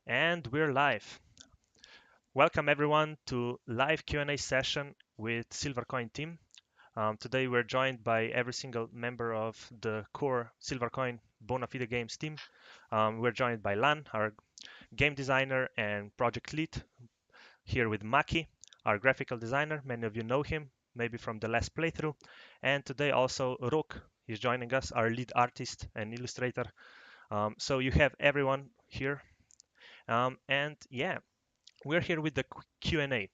And we're live. Welcome everyone to live Q&A session with Silvercoin team. Today we're joined by every single member of the core Silvercoin Bona Fide Games team. We're joined by Lan, our game designer and project lead, here with Maki, our graphical designer. Many of you know him, maybe from the last playthrough. And today also Rok is joining us, our lead artist and illustrator. So you have everyone here. And yeah, we're here with the Q&A.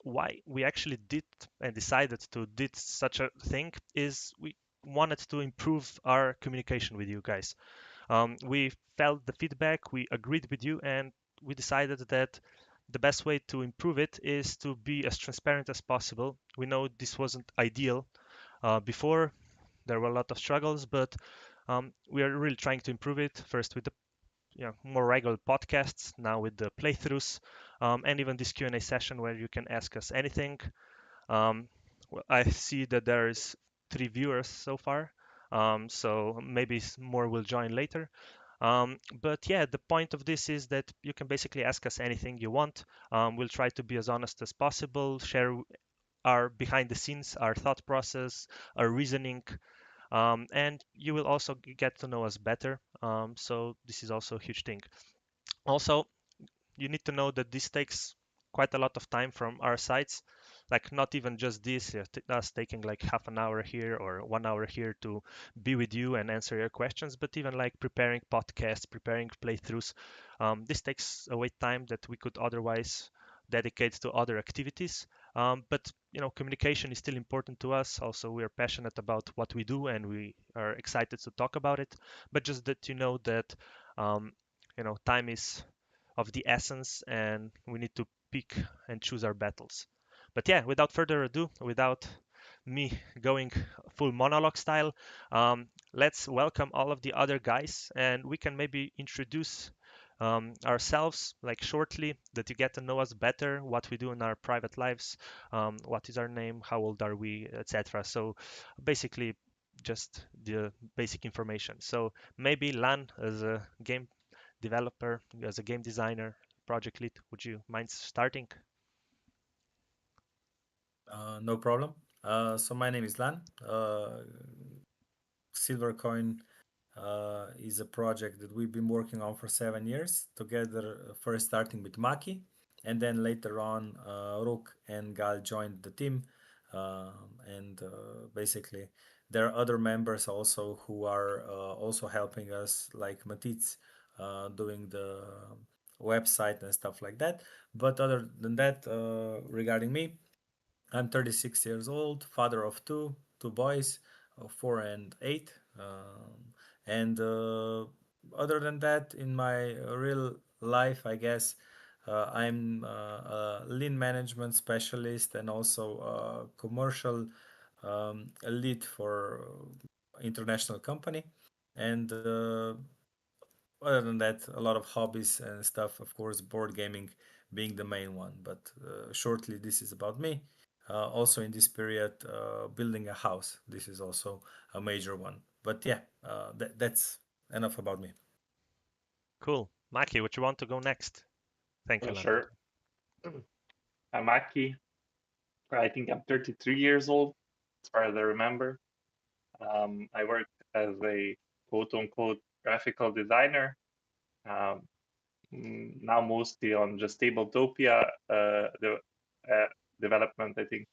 Why we actually did and decided to did such a thing is we wanted to improve our communication with you guys. We felt the feedback, we agreed with you, and we decided that the best way to improve it is to be as transparent as possible. We know this wasn't ideal before. There were a lot of struggles, but we are really trying to improve it first with the more regular podcasts, now with the playthroughs, and even this Q&A session where you can ask us anything. Well, I see that there is 3 viewers so far, so maybe more will join later. But yeah, the point of this is that you can basically ask us anything you want. We'll try to be as honest as possible, share our behind the scenes, our thought process, our reasoning, and you will also get to know us better. So this is also a huge thing. Also, you need to know that this takes quite a lot of time from our sides, like not even just this, us taking like half an hour here or 1 hour here to be with you and answer your questions, but even like preparing podcasts, preparing playthroughs. This takes away time that we could otherwise dedicate to other activities. But communication is still important to us. Also, we are passionate about what we do and we are excited to talk about it. But just that you know that time is of the essence and we need to pick and choose our battles. But yeah, without further ado, without me going full monologue style, let's welcome all of the other guys and we can maybe introduce ourselves like shortly, that you get to know us better, what we do in our private lives, what is our name, how old are we, etc. So basically just the basic information. So maybe Lan, as a game developer, as a game designer, project lead, would you mind starting? No problem. So my name is Lan. Silvercoin is a project that we've been working on for 7 years together. First starting with Maki, and then later on, Rook and Gal joined the team. And basically, there are other members also who are also helping us, like Matitz, doing the website and stuff like that. But other than that, regarding me, I'm 36 years old, father of two boys, 4 and 8. And other than that, in my real life, I guess I'm a lean management specialist and also a commercial lead for international company. And other than that, a lot of hobbies and stuff. Of course, board gaming being the main one. But shortly, this is about me. Also, in this period, building a house. This is also a major one. But yeah, that's enough about me. Cool. Maki, would you want to go next? Thank you, Lan. Sure. I'm Aki. I think I'm 33 years old, as far as I remember. I work as a quote unquote graphical designer. Um, Now mostly on just Tabletopia uh, development, I think,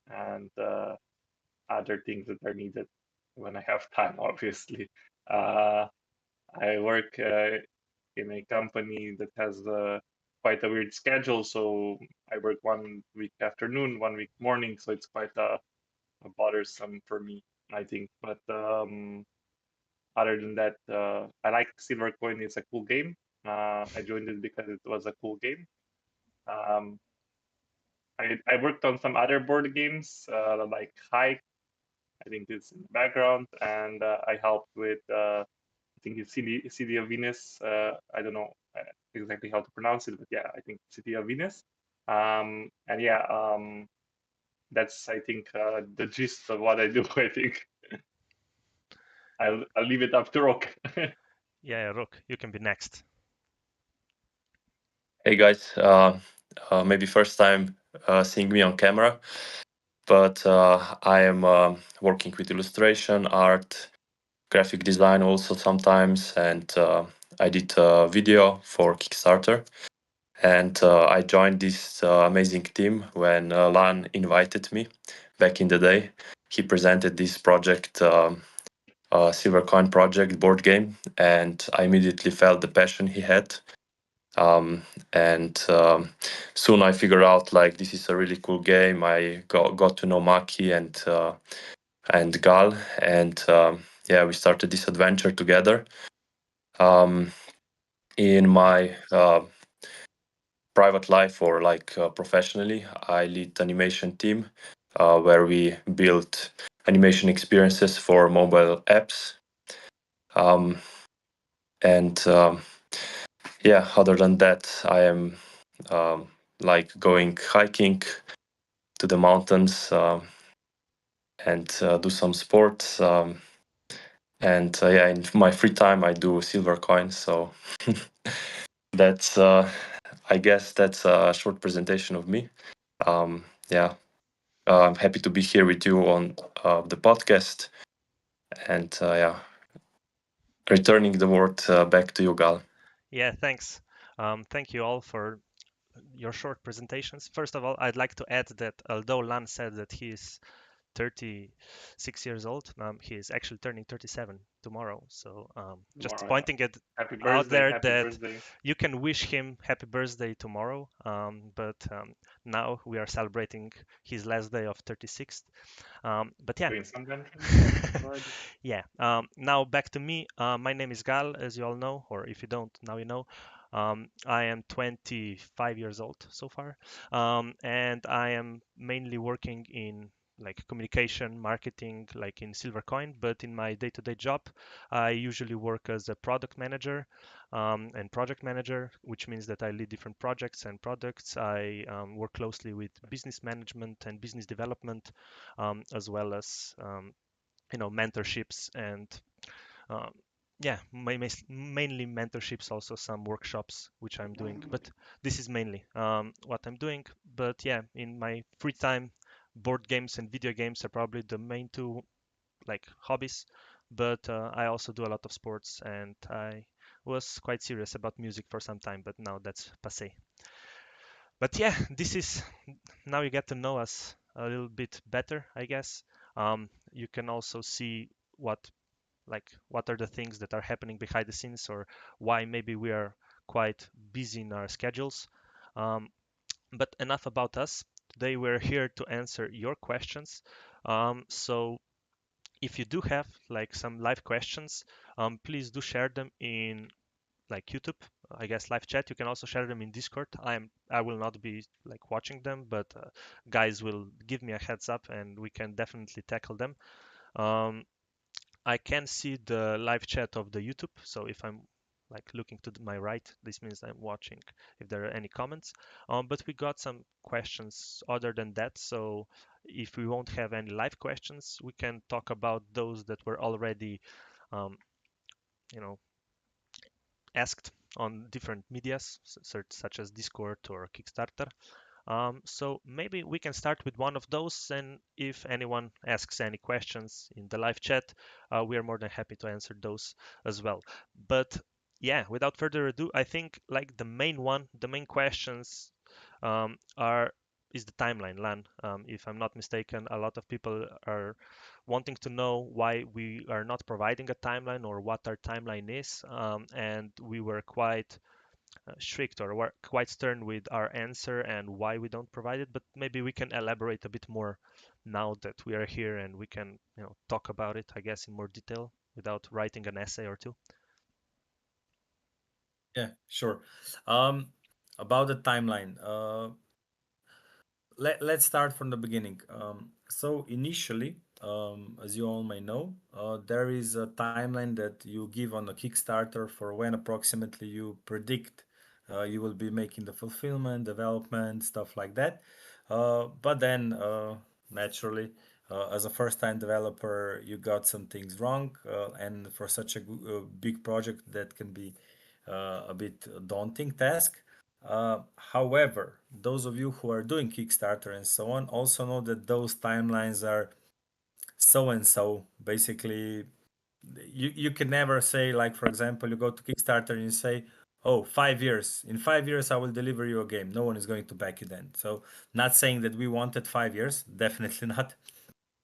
and other things that are needed when I have time, obviously. Uh, I work in a company that has quite a weird schedule. So I work 1 week afternoon, 1 week morning. So it's quite bothersome for me, I think. But other than that, I like Silver Coin. It's a cool game. I joined it because it was a cool game. Um, I worked on some other board games like Hike. I think it's in the background, and I helped with I think it's City of Venus. I don't know exactly how to pronounce it, but yeah, I think City of Venus. And yeah, that's I think the gist of what I do. I think I'll leave it up to Rock. Yeah, Rook, you can be next. Hey guys, maybe first time seeing me on camera, but I am working with illustration, art, graphic design also sometimes, and I did a video for Kickstarter. And I joined this amazing team when Lan invited me back in the day. He presented this project, Silver Coin Project board game, and I immediately felt the passion he had. And soon I figured out like this is a really cool game. I got to know Maki and Gal, and yeah, we started this adventure together. Um, in my private life or like professionally, I lead animation team where we build animation experiences for mobile apps. Um, and yeah, other than that, I am um, like going hiking to the mountains and do some sports. And yeah, in my free time, I do silver coins. So that's, I guess, that's a short presentation of me. Yeah, I'm happy to be here with you on the podcast. And yeah, returning the word back to you, Gal. Yeah, thanks. Thank you all for your short presentations. First of all, I'd like to add that although Lan said that he is 36 years old, he is actually turning 37 tomorrow. So just Tomorrow, yeah. pointing it Happy out birthday, there happy that birthday. you can wish him happy birthday tomorrow. But now we are celebrating his last day of 36th. But yeah. Doing some entrance already. Yeah. Now back to me. My name is Gal, as you all know, or if you don't, now you know. I am 25 years old so far, and I am mainly working in like communication, marketing, like in Silvercoin. But in my day-to-day job, I usually work as a product manager and project manager, which means that I lead different projects and products. I work closely with business management and business development, as well as mentorships and um, yeah, mainly mentorships, also some workshops which I'm doing, but this is mainly what I'm doing. But yeah, in my free time, board games and video games are probably the main two like hobbies, but I also do a lot of sports, and I was quite serious about music for some time, but now that's passé. But yeah, this is now you get to know us a little bit better, I guess. You can also see what are the things that are happening behind the scenes, or why maybe we are quite busy in our schedules. Um, but enough about us. Today we're here to answer your questions. So if you do have like some live questions, please do share them in like YouTube, I guess live chat. You can also share them in Discord. I will not be like watching them, but guys will give me a heads up, and we can definitely tackle them. Um, I can see the live chat of the YouTube. So if I'm like looking to my right, this means I'm watching if there are any comments. But we got some questions other than that. So if we won't have any live questions, we can talk about those that were already, um, you know, asked on different medias, such as Discord or Kickstarter. So maybe we can start with one of those, and if anyone asks any questions in the live chat, we are more than happy to answer those as well. But yeah, without further ado, I think like the main questions are is the timeline, Lan. If I'm not mistaken, a lot of people are wanting to know why we are not providing a timeline or what our timeline is, and we were quite strict or were quite stern with our answer and why we don't provide it, but maybe we can elaborate a bit more now that we are here, and we can talk about it, I guess, in more detail without writing an essay or two. Yeah, sure. Um, about the timeline, let's start from the beginning. So initially, as you all may know, there is a timeline that you give on a Kickstarter for when approximately you predict you will be making the fulfillment, development, stuff like that. But then, naturally, as a first-time developer, you got some things wrong, and for such a big project, that can be a bit daunting task. However, those of you who are doing Kickstarter and so on also know that those timelines are so and so. Basically, you can never say, like, for example, you go to Kickstarter and you say, oh, 5 years. In 5 years, I will deliver you a game. No one is going to back you then. So, not saying that we wanted 5 years, definitely not.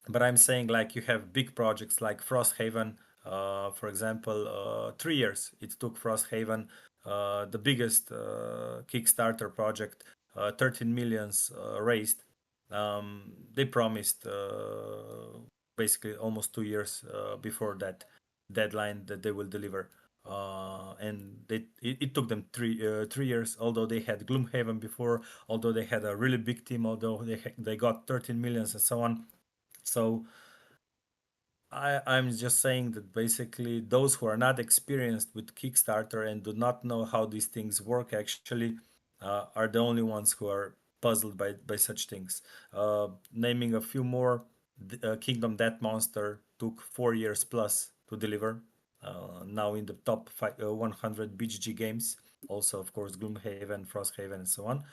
But I'm saying like you have big projects like Frosthaven, for example, 3 years it took Frosthaven, the biggest Kickstarter project, 13 millions raised. They promised basically almost 2 years before that deadline that they will deliver. And it took them 3 years, although they had Gloomhaven before, although they had a really big team, although they got 13 millions and so on. So I'm just saying that basically those who are not experienced with Kickstarter and do not know how these things work actually are the only ones who are puzzled by such things. Naming a few more, Kingdom Death Monster took 4 years plus to deliver. Now in the top 100 BGG games. Also, of course, Gloomhaven, Frosthaven, and so on.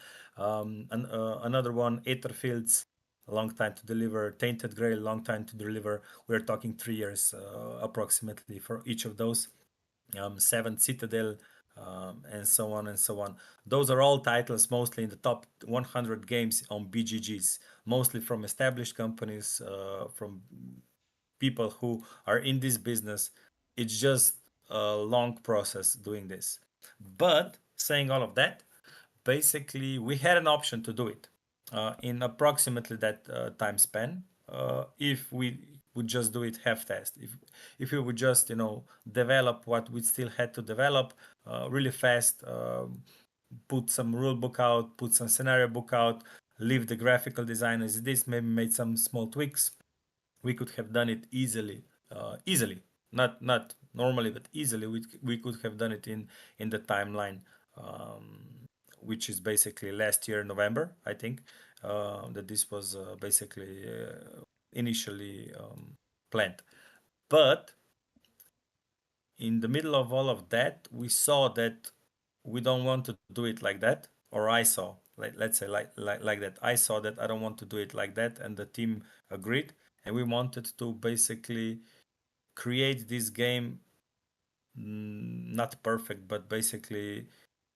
And another one, Aetherfields, a long time to deliver. Tainted Grail, long time to deliver. We're talking 3 years approximately for each of those. Seventh Citadel, and so on and so on. Those are all titles mostly in the top 100 games on BGGs, mostly from established companies, from people who are in this business. It's just a long process doing this. But saying all of that, basically we had an option to do it in approximately that time span if we would just do it half fast, if we would just develop what we still had to develop really fast, put some rule book out, put some scenario book out, leave the graphical design as it is, maybe made some small tweaks, we could have done it easily, not normally but easily. We could have done it in the timeline, which is basically last year November, I think, that this was basically initially planned. But in the middle of all of that, we saw that we don't want to do it like that, or I saw, like, let's say, like that. I saw that I don't want to do it like that, and the team agreed, and we wanted to basically create this game, not perfect, but basically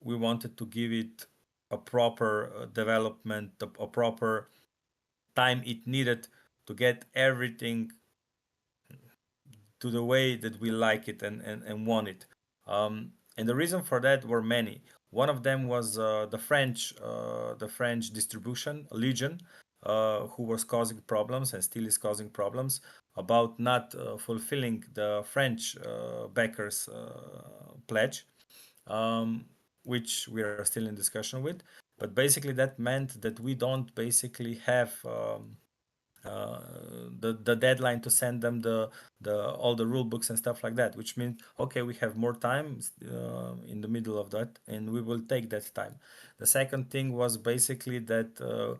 we wanted to give it a proper development, a proper time it needed to get everything to the way that we like it and want it. And the reason for that were many. One of them was the French distribution, Legion, who was causing problems and still is causing problems about not fulfilling the French backers' pledge, um, which we are still in discussion with. But basically, that meant that we don't basically have uh, the deadline to send them the all the rule books and stuff like that, which means okay, we have more time in the middle of that and we will take that time. The second thing was basically that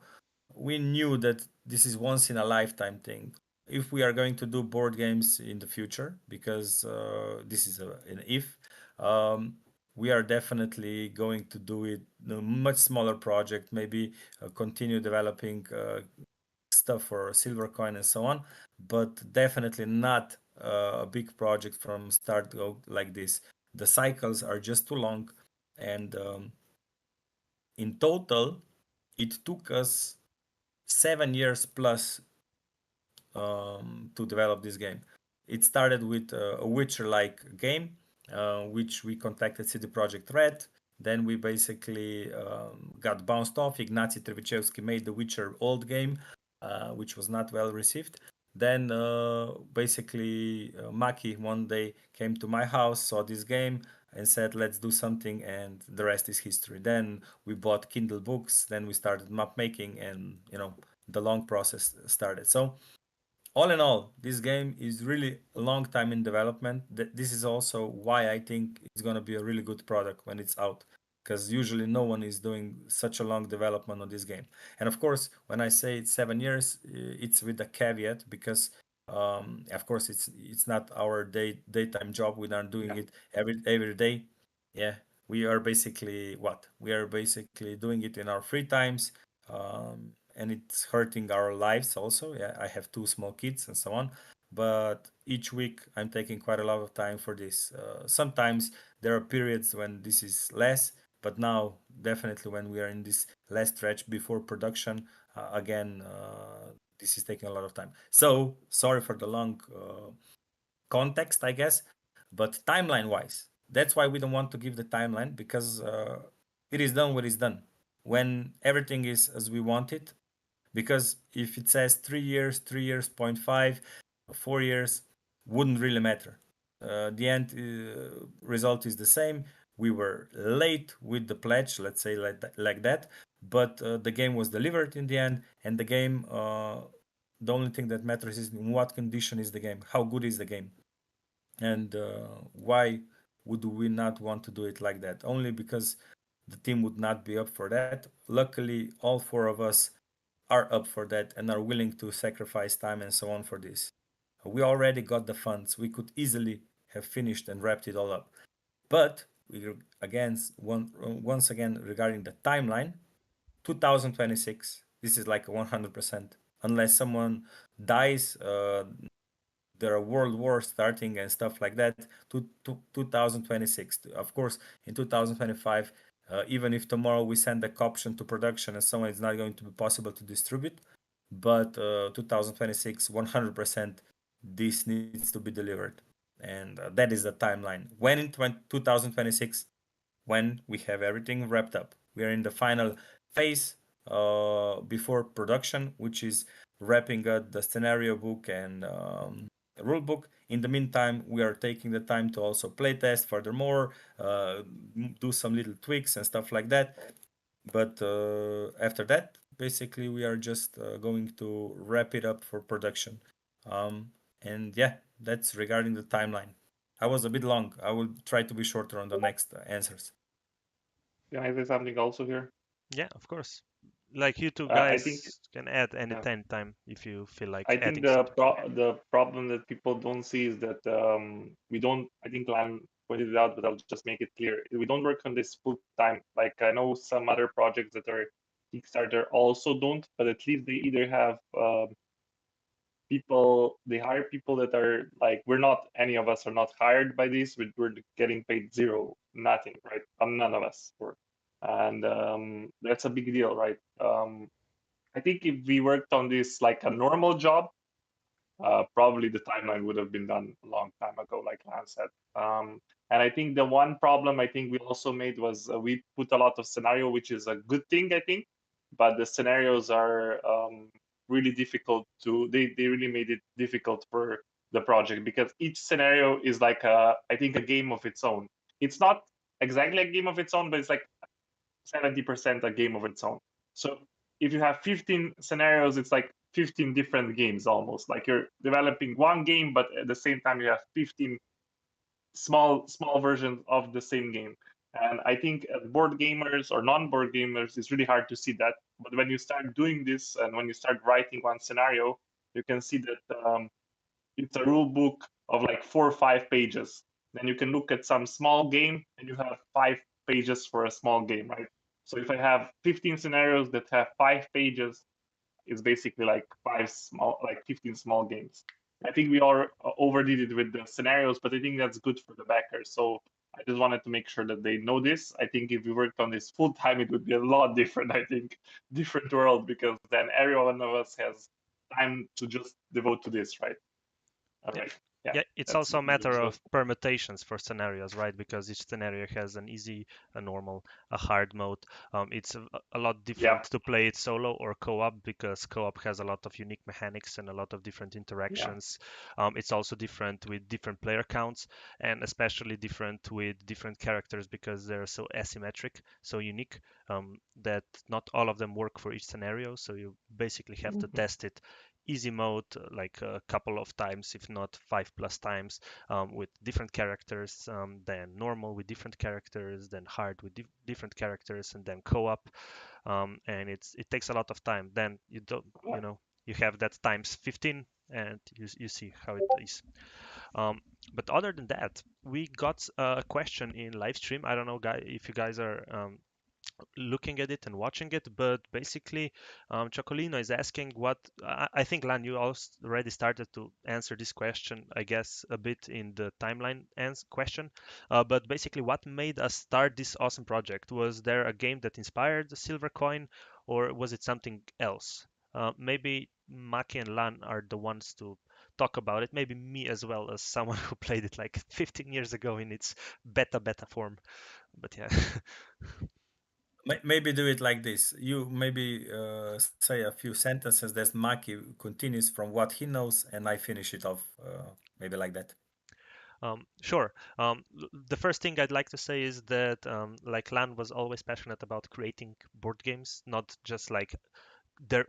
we knew that this is once in a lifetime thing. If we are going to do board games in the future, because this is an if, um, we are definitely going to do it in a much smaller project, maybe continue developing stuff for Silvercoin and so on, but definitely not a big project from start to go like this. The cycles are just too long, and in total, it took us 7 years plus to develop this game. It started with a Witcher-like game, which we contacted CD Projekt Red. Then we basically got bounced off. Ignacy Trzewiczewski made the Witcher old game, which was not well received. Then basically Maki one day came to my house, saw this game, and said, "Let's do something." And the rest is history. Then we bought Kindle books. Then we started map making, and the long process started. So all in all, this game is really a long time in development. This is also why I think it's going to be a really good product when it's out, because usually no one is doing such a long development on this game. And of course, when I say it's 7 years, it's with a caveat because, of course, it's not our daytime job. We aren't doing Yeah. it every day. Yeah, we are basically what? We are basically doing it in our free times, and it's hurting our lives also. Yeah, I have two small kids and so on. But each week I'm taking quite a lot of time for this. Sometimes there are periods when this is less, but now definitely when we are in this last stretch before production, again, this is taking a lot of time. So sorry for the long context, I guess, but timeline wise, that's why we don't want to give the timeline because it is done what is done when everything is as we want it. Because if it says 3 years, 3 years, point 0.5, 4 years, wouldn't really matter. The end result is the same. We were late with the pledge, let's say like that, but the game was delivered in the end, and the game. The only thing that matters is in what condition is the game, how good is the game, and why would we not want to do it like that? Only because the team would not be up for that. Luckily, all four of us are up for that and are willing to sacrifice time and so on for this. We already got the funds. We could easily have finished and wrapped it all up. But we again, once again, regarding the timeline, 2026. This is like 100%. Unless someone dies, there are world wars starting and stuff like that to 2026. Of course, in 2025, even if tomorrow we send the option to production and so on, it's not going to be possible to distribute. But 2026, 100%, this needs to be delivered. And that is the timeline. When in 2026, when we have everything wrapped up. We are in the final phase before production, which is wrapping up the scenario book and rule book. In the meantime, we are taking the time to also playtest furthermore, do some little tweaks and stuff like that. But after that, basically, we are just going to wrap it up for production. And yeah, that's regarding the timeline. I was a bit long. I will try to be shorter on the next answers. Can I say something also here? Yeah, of course. Like you two I think guys can add any yeah, time if you feel like I think adding something. the problem that people don't see is that we don't. I think Lan pointed it out, but I'll just make it clear. We don't work on this full time. Like I know some other projects that are Kickstarter also don't, but at least they either have people. They hire people that are like we're not. Any of us are not hired by this. We're getting paid zero, nothing, right? None of us work, and that's a big deal, right? I think if we worked on this like a normal job, probably the timeline would have been done a long time ago, like Lance said. And I think the one problem I think we also made was we put a lot of scenario, which is a good thing, I think, but the scenarios are really difficult to. They really made it difficult for the project because each scenario is like I think a game of its own. It's not exactly a game of its own, but it's like 70% a game of its own. So if you have 15 scenarios, it's like 15 different games almost. Like you're developing one game, but at the same time you have 15 small versions of the same game. And I think board gamers or non-board gamers, it's really hard to see that. But when you start doing this and when you start writing one scenario, you can see that it's a rule book of like 4 or 5 pages. Then you can look at some small game and you have 5 pages for a small game, right? So if I have 15 scenarios that have 5 pages, it's basically like 15 small games. I think we all overdid it with the scenarios, but I think that's good for the backers. So I just wanted to make sure that they know this. I think if we worked on this full time, it would be a lot different. I think different world because then every one of us has time to just devote to this, right? All Yeah. right. Yeah, Yeah, it's that's also a matter so. of permutations for scenarios, right? Because each scenario has an easy, a normal, a hard mode. It's a lot Yeah, different to play it solo or co-op because co-op has a lot of unique mechanics and a lot of different yeah. interactions. It's also different with different player counts and especially different with different characters because they're so asymmetric, so unique, that not all of them work for each scenario. So you basically have to Mhm. test it easy mode like a couple of times, if not 5+ times, with different characters, then normal with different characters, then hard with different characters, and then co-op. And it takes a lot of time. Then you don't, Yeah. you have that times 15, and you see how it is. Um, but other than that, we got a question in live stream. I don't know, guy, if you guys are looking at it and watching it, but basically, Chocolino is asking what I think, Lan, you already started to answer this question, I guess, a bit in the timeline question. But basically, what made us start this awesome project? Was there a game that inspired the Silver Coin, or was it something else? Maybe Maki and Lan are the ones to talk about it. Maybe me as well, as someone who played it like 15 years ago in its beta form. But yeah. Maybe do it like this. You maybe say a few sentences that Maki continues from what he knows, and I finish it off. Maybe like that. Sure. The first thing I'd like to say is that, like Lan was always passionate about creating board games, not just like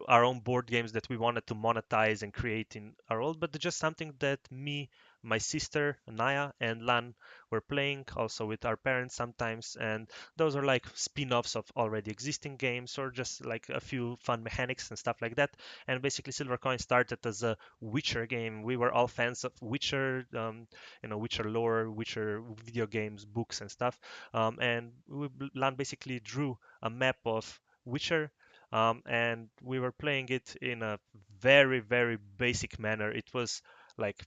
our own board games that we wanted to monetize and create in our own, but just something that me, my sister Naya, and Lan were playing also with our parents sometimes, and those are like spin-offs of already existing games or just like a few fun mechanics and stuff like that. And basically, Silvercoin started as a Witcher game. We were all fans of Witcher, Witcher lore, Witcher video games, books, and stuff. Lan basically drew a map of Witcher, and we were playing it in a very basic manner. It was like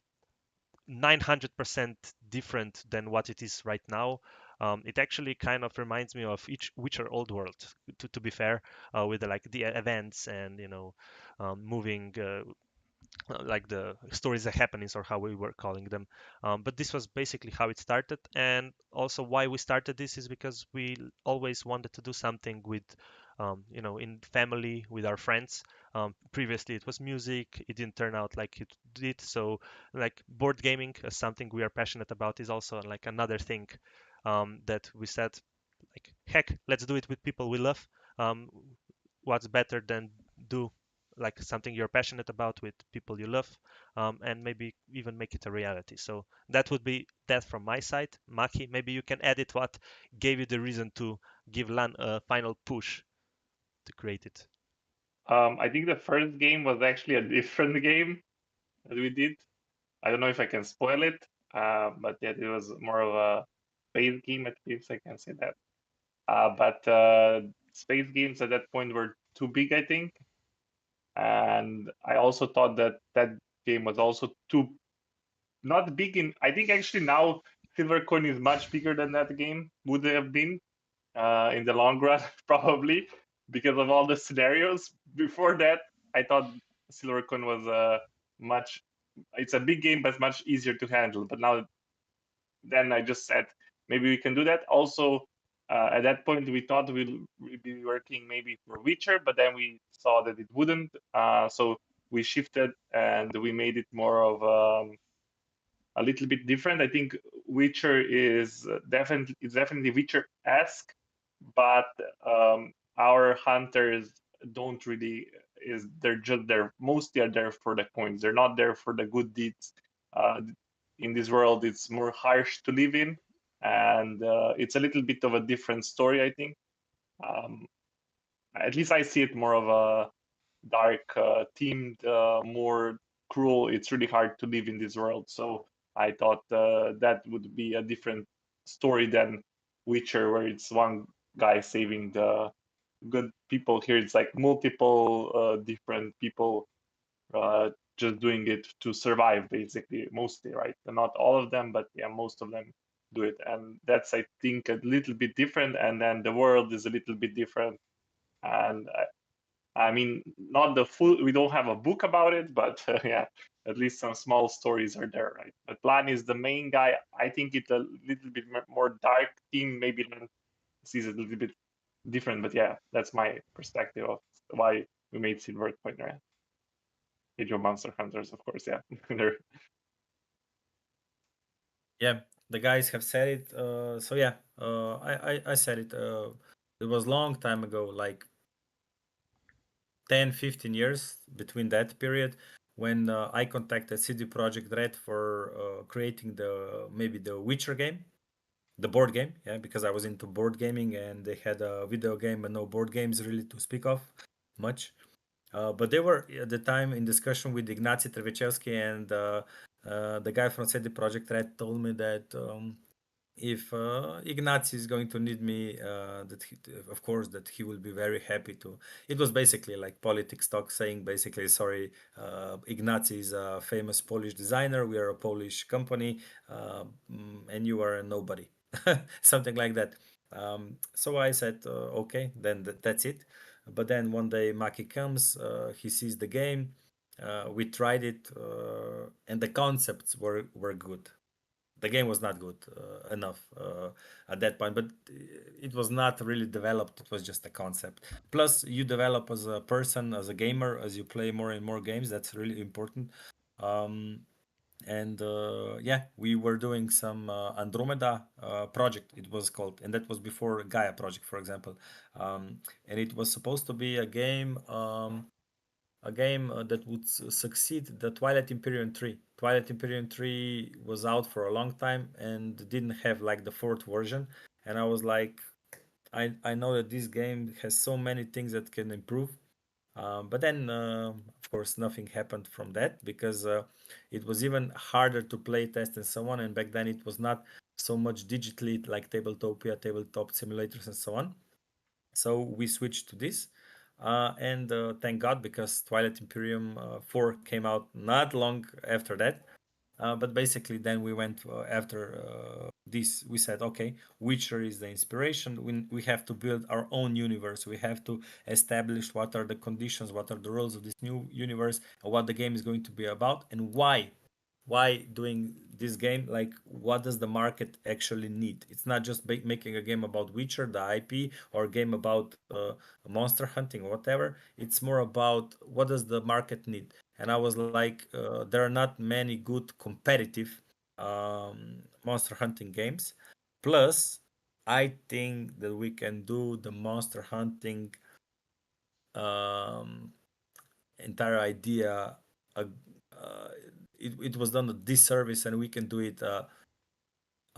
900% different than what it is right now. It actually kind of reminds me of each Witcher Old World, to be fair, with the events and moving like the stories that happenings or how we were calling them. But this was basically how it started, and also why we started this is because we always wanted to do something with in family with our friends. Previously it was music, it didn't turn out like it did, so like board gaming as something we are passionate about is also like another thing that we said, like, heck, let's do it with people we love. um, what's better than do like something you're passionate about with people you love, and maybe even make it a reality. So that would be that from my side. Maki, maybe you can edit what gave you the reason to give Lan a final push to create it. I think the first game was actually a different game that we did. I don't know if I can spoil it, but yeah, it was more of a space game, at least I can say that. But space games at that point were too big, I think, and I also thought that that game was also too not big in. I think actually now Silvercoin is much bigger than that game would have been in the long run, probably because of all the scenarios. Before that, I thought Silvercoin was much. It's a big game, but much easier to handle. But now, then I just said maybe we can do that. Also, at that point, we thought we'd be working maybe for Witcher, but then we saw that it wouldn't. So we shifted and we made it more of a little bit different. I think Witcher is definitely Witcher-esque, but our hunters don't really is they're just there mostly are there for the coins. They're not there for the good deeds. In this world, it's more harsh to live in, and it's a little bit of a different story, I think. Um, at least I see it more of a dark themed, more cruel. It's really hard to live in this world. So I thought that would be a different story than Witcher, where it's one guy saving the good people. Here it's like multiple different people just doing it to survive, basically, mostly, right? Not all of them, but yeah, most of them do it. And that's, I think, a little bit different. And then the world is a little bit different. And I mean, not the full, we don't have a book about it, but yeah, at least some small stories are there, right? But Plan is the main guy. I think it's a little bit more dark theme, maybe Lan sees it a little bit different, but yeah, that's my perspective of why we made Silver Point, right? Age of Monster Hunters, of course, yeah. Yeah, the guys have said it. So yeah, I said it. It was long time ago, like 10, 15 years between that period when I contacted CD Projekt Red for creating the maybe the Witcher game, the board game, yeah, because I was into board gaming and they had a video game but no board games really to speak of much. But they were at the time in discussion with Ignacy Trevechevsky and the guy from CD Projekt Red told me that if Ignacy is going to need me, of course, that he will be very happy to. It was basically like politics talk, saying basically, sorry, Ignacy is a famous Polish designer. We are a Polish company, and you are a nobody, something like that. So I said, okay, then that's it. But then one day Maki comes, he sees the game. We tried it, and the concepts were good. The game was not good enough at that point, but it was not really developed. It was just a concept. Plus, you develop as a person, as a gamer, as you play more and more games. That's really important. Um, and yeah, we were doing some Andromeda project, it was called, and that was before Gaia project, for example. And it was supposed to be a game that would succeed the Twilight Imperium 3. Twilight Imperium 3 was out for a long time and didn't have like the fourth version. And I was like, I know that this game has so many things that can improve. But then, of course, nothing happened from that because it was even harder to play test and so on. And back then, it was not so much digitally like Tabletopia, tabletop simulators, and so on. So we switched to this. And thank God, because Twilight Imperium 4 came out not long after that. But basically, then we went after this. We said, okay, Witcher is the inspiration. We have to build our own universe. We have to establish what are the conditions, what are the rules of this new universe, and what the game is going to be about, and why. Why doing this game? Like, what does the market actually need? It's not just making a game about Witcher, the IP, or a game about monster hunting or whatever. It's more about what does the market need. And I was like, there are not many good competitive monster hunting games. Plus, I think that we can do the monster hunting um, entire idea. Uh, uh, it was done a disservice, and we can do it a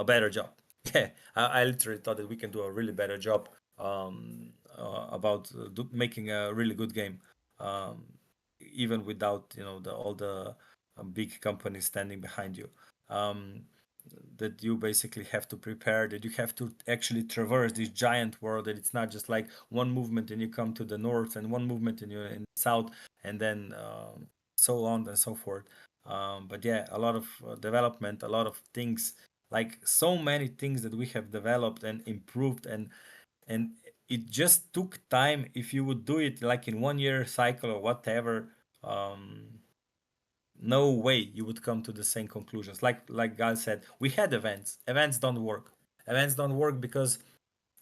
better job. Yeah, I literally thought that we can do a really better job about making a really good game, um, even without all the big companies standing behind you. Um, that you basically have to prepare, that you have to actually traverse this giant world, that it's not just like one movement and you come to the north and one movement and you're in the south, and then so on and so forth. But yeah, a lot of development, a lot of things, like so many things that we have developed and improved, and it just took time. If you would do it like in 1 year cycle or whatever, no way you would come to the same conclusions. Like Gal said, we had events. Events don't work. Events don't work because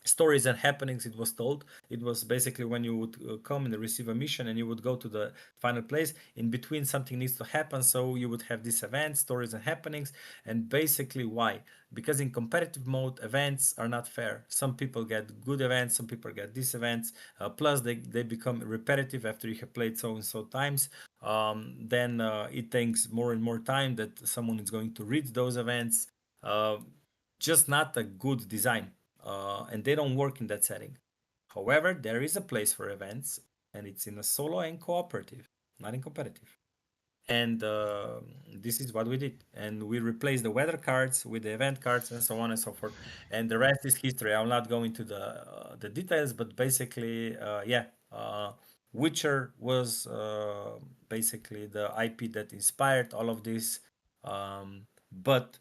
stories and happenings, it was told, it was basically when you would come and receive a mission and you would go to the final place. In between, something needs to happen, so you would have these events, stories and happenings. And basically, why? Because in competitive mode, events are not fair. Some people get good events, some people get these events, plus they become repetitive after you have played so and so times. Then it takes more and more time that someone is going to read those events. uh, just not a good design, and they don't work in that setting. However, there is a place for events, and it's in a solo and cooperative, not in competitive. And this is what we did. And we replaced the weather cards with the event cards and so on and so forth. And the rest is history. I'll not go into the details, but basically, yeah, Witcher was basically the IP that inspired all of this. But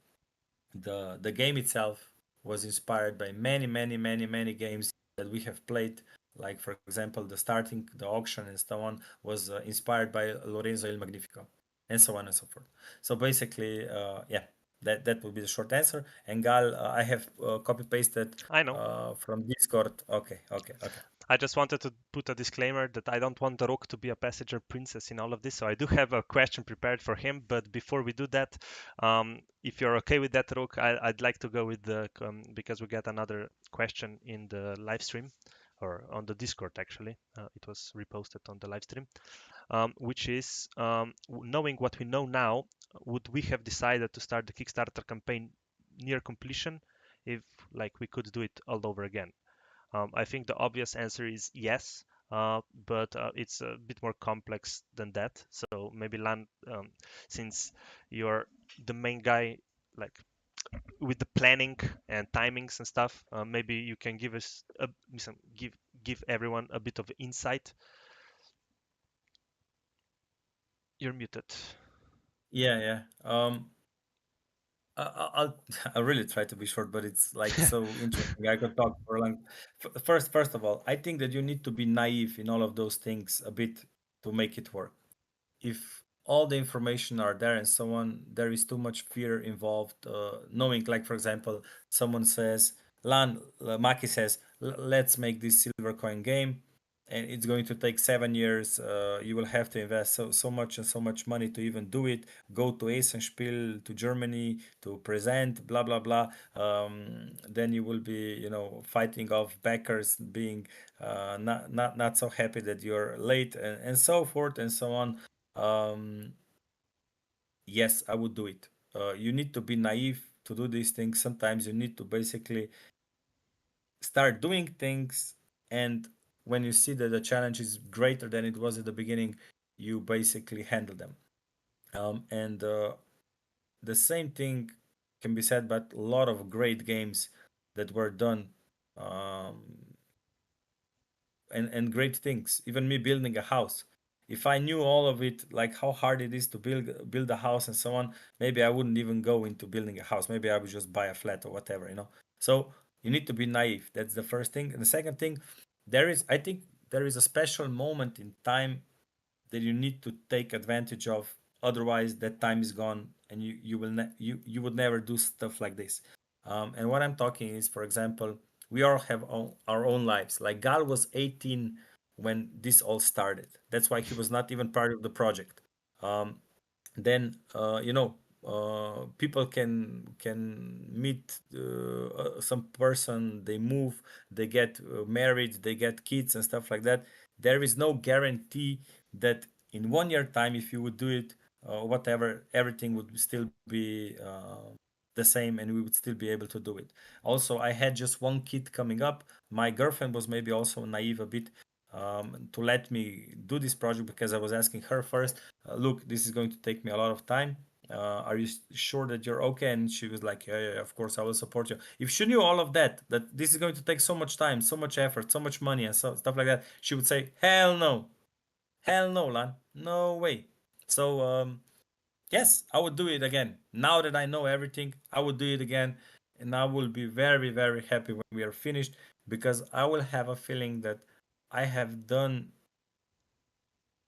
the game itself was inspired by many games that we have played. Like, for example, the auction and so on was inspired by Lorenzo il Magnifico, and so on and so forth. So basically, yeah, that would be the short answer. And Gal, I have copy pasted I know. from Discord. Okay. I just wanted to put a disclaimer that I don't want the Rook to be a passenger princess in all of this, so I do have a question prepared for him. But before we do that, if you're okay with that, Rook, I'd like to go with the because we got another question in the live stream or on the Discord actually. It was reposted on the live stream, which is knowing what we know now, would we have decided to start the Kickstarter campaign near completion if like we could do it all over again? I think the obvious answer is yes, but it's a bit more complex than that. So maybe Lan, since you're the main guy, like with the planning and timings and stuff. Maybe you can give us give everyone a bit of insight. You're muted. Yeah. I'll I'll really try to be short, but it's like so interesting. I could talk for a long. First of all, I think that you need to be naive in all of those things a bit to make it work. If all the information are there and so on, there is too much fear involved. Knowing, like for example, someone says, Maki says, let's make this silver coin game, and it's going to take 7 years. You will have to invest so much and so much money to even do it. Go to Essenspiel to Germany to present, blah blah blah. Then you will be, fighting off backers, being not so happy that you're late, and so forth and so on. um, yes, I would do it. You need to be naive to do these things. Sometimes you need to basically start doing things, and when you see that the challenge is greater than it was at the beginning, you basically handle them. And the same thing can be said about a lot of great games that were done. Um, and great things. Even me building a house. If I knew all of it, like how hard it is to build a house and so on, maybe I wouldn't even go into building a house. Maybe I would just buy a flat or whatever. So you need to be naive. That's the first thing. And the second thing, I think there is a special moment in time that you need to take advantage of. Otherwise, that time is gone, and you would never do stuff like this. And what I'm talking is, for example, we all have our own lives. Like Gal was 18 when this all started. That's why he was not even part of the project. Um, then people can meet some person, they move, they get married, they get kids and stuff like that. There is no guarantee that in 1 year time, if you would do it, whatever, everything would still be the same, and we would still be able to do it. Also, I had just one kid coming up. My girlfriend was maybe also naive a bit, to let me do this project, because I was asking her first, look, this is going to take me a lot of time. Are you sure that you're okay? And she was like, yeah, of course, I will support you. If she knew all of that this is going to take so much time, so much effort, so much money, and stuff like that, she would say, hell no, Lan, no way. So, yes, I would do it again. Now that I know everything, I would do it again. And I will be very, very happy when we are finished, because I will have a feeling that I have done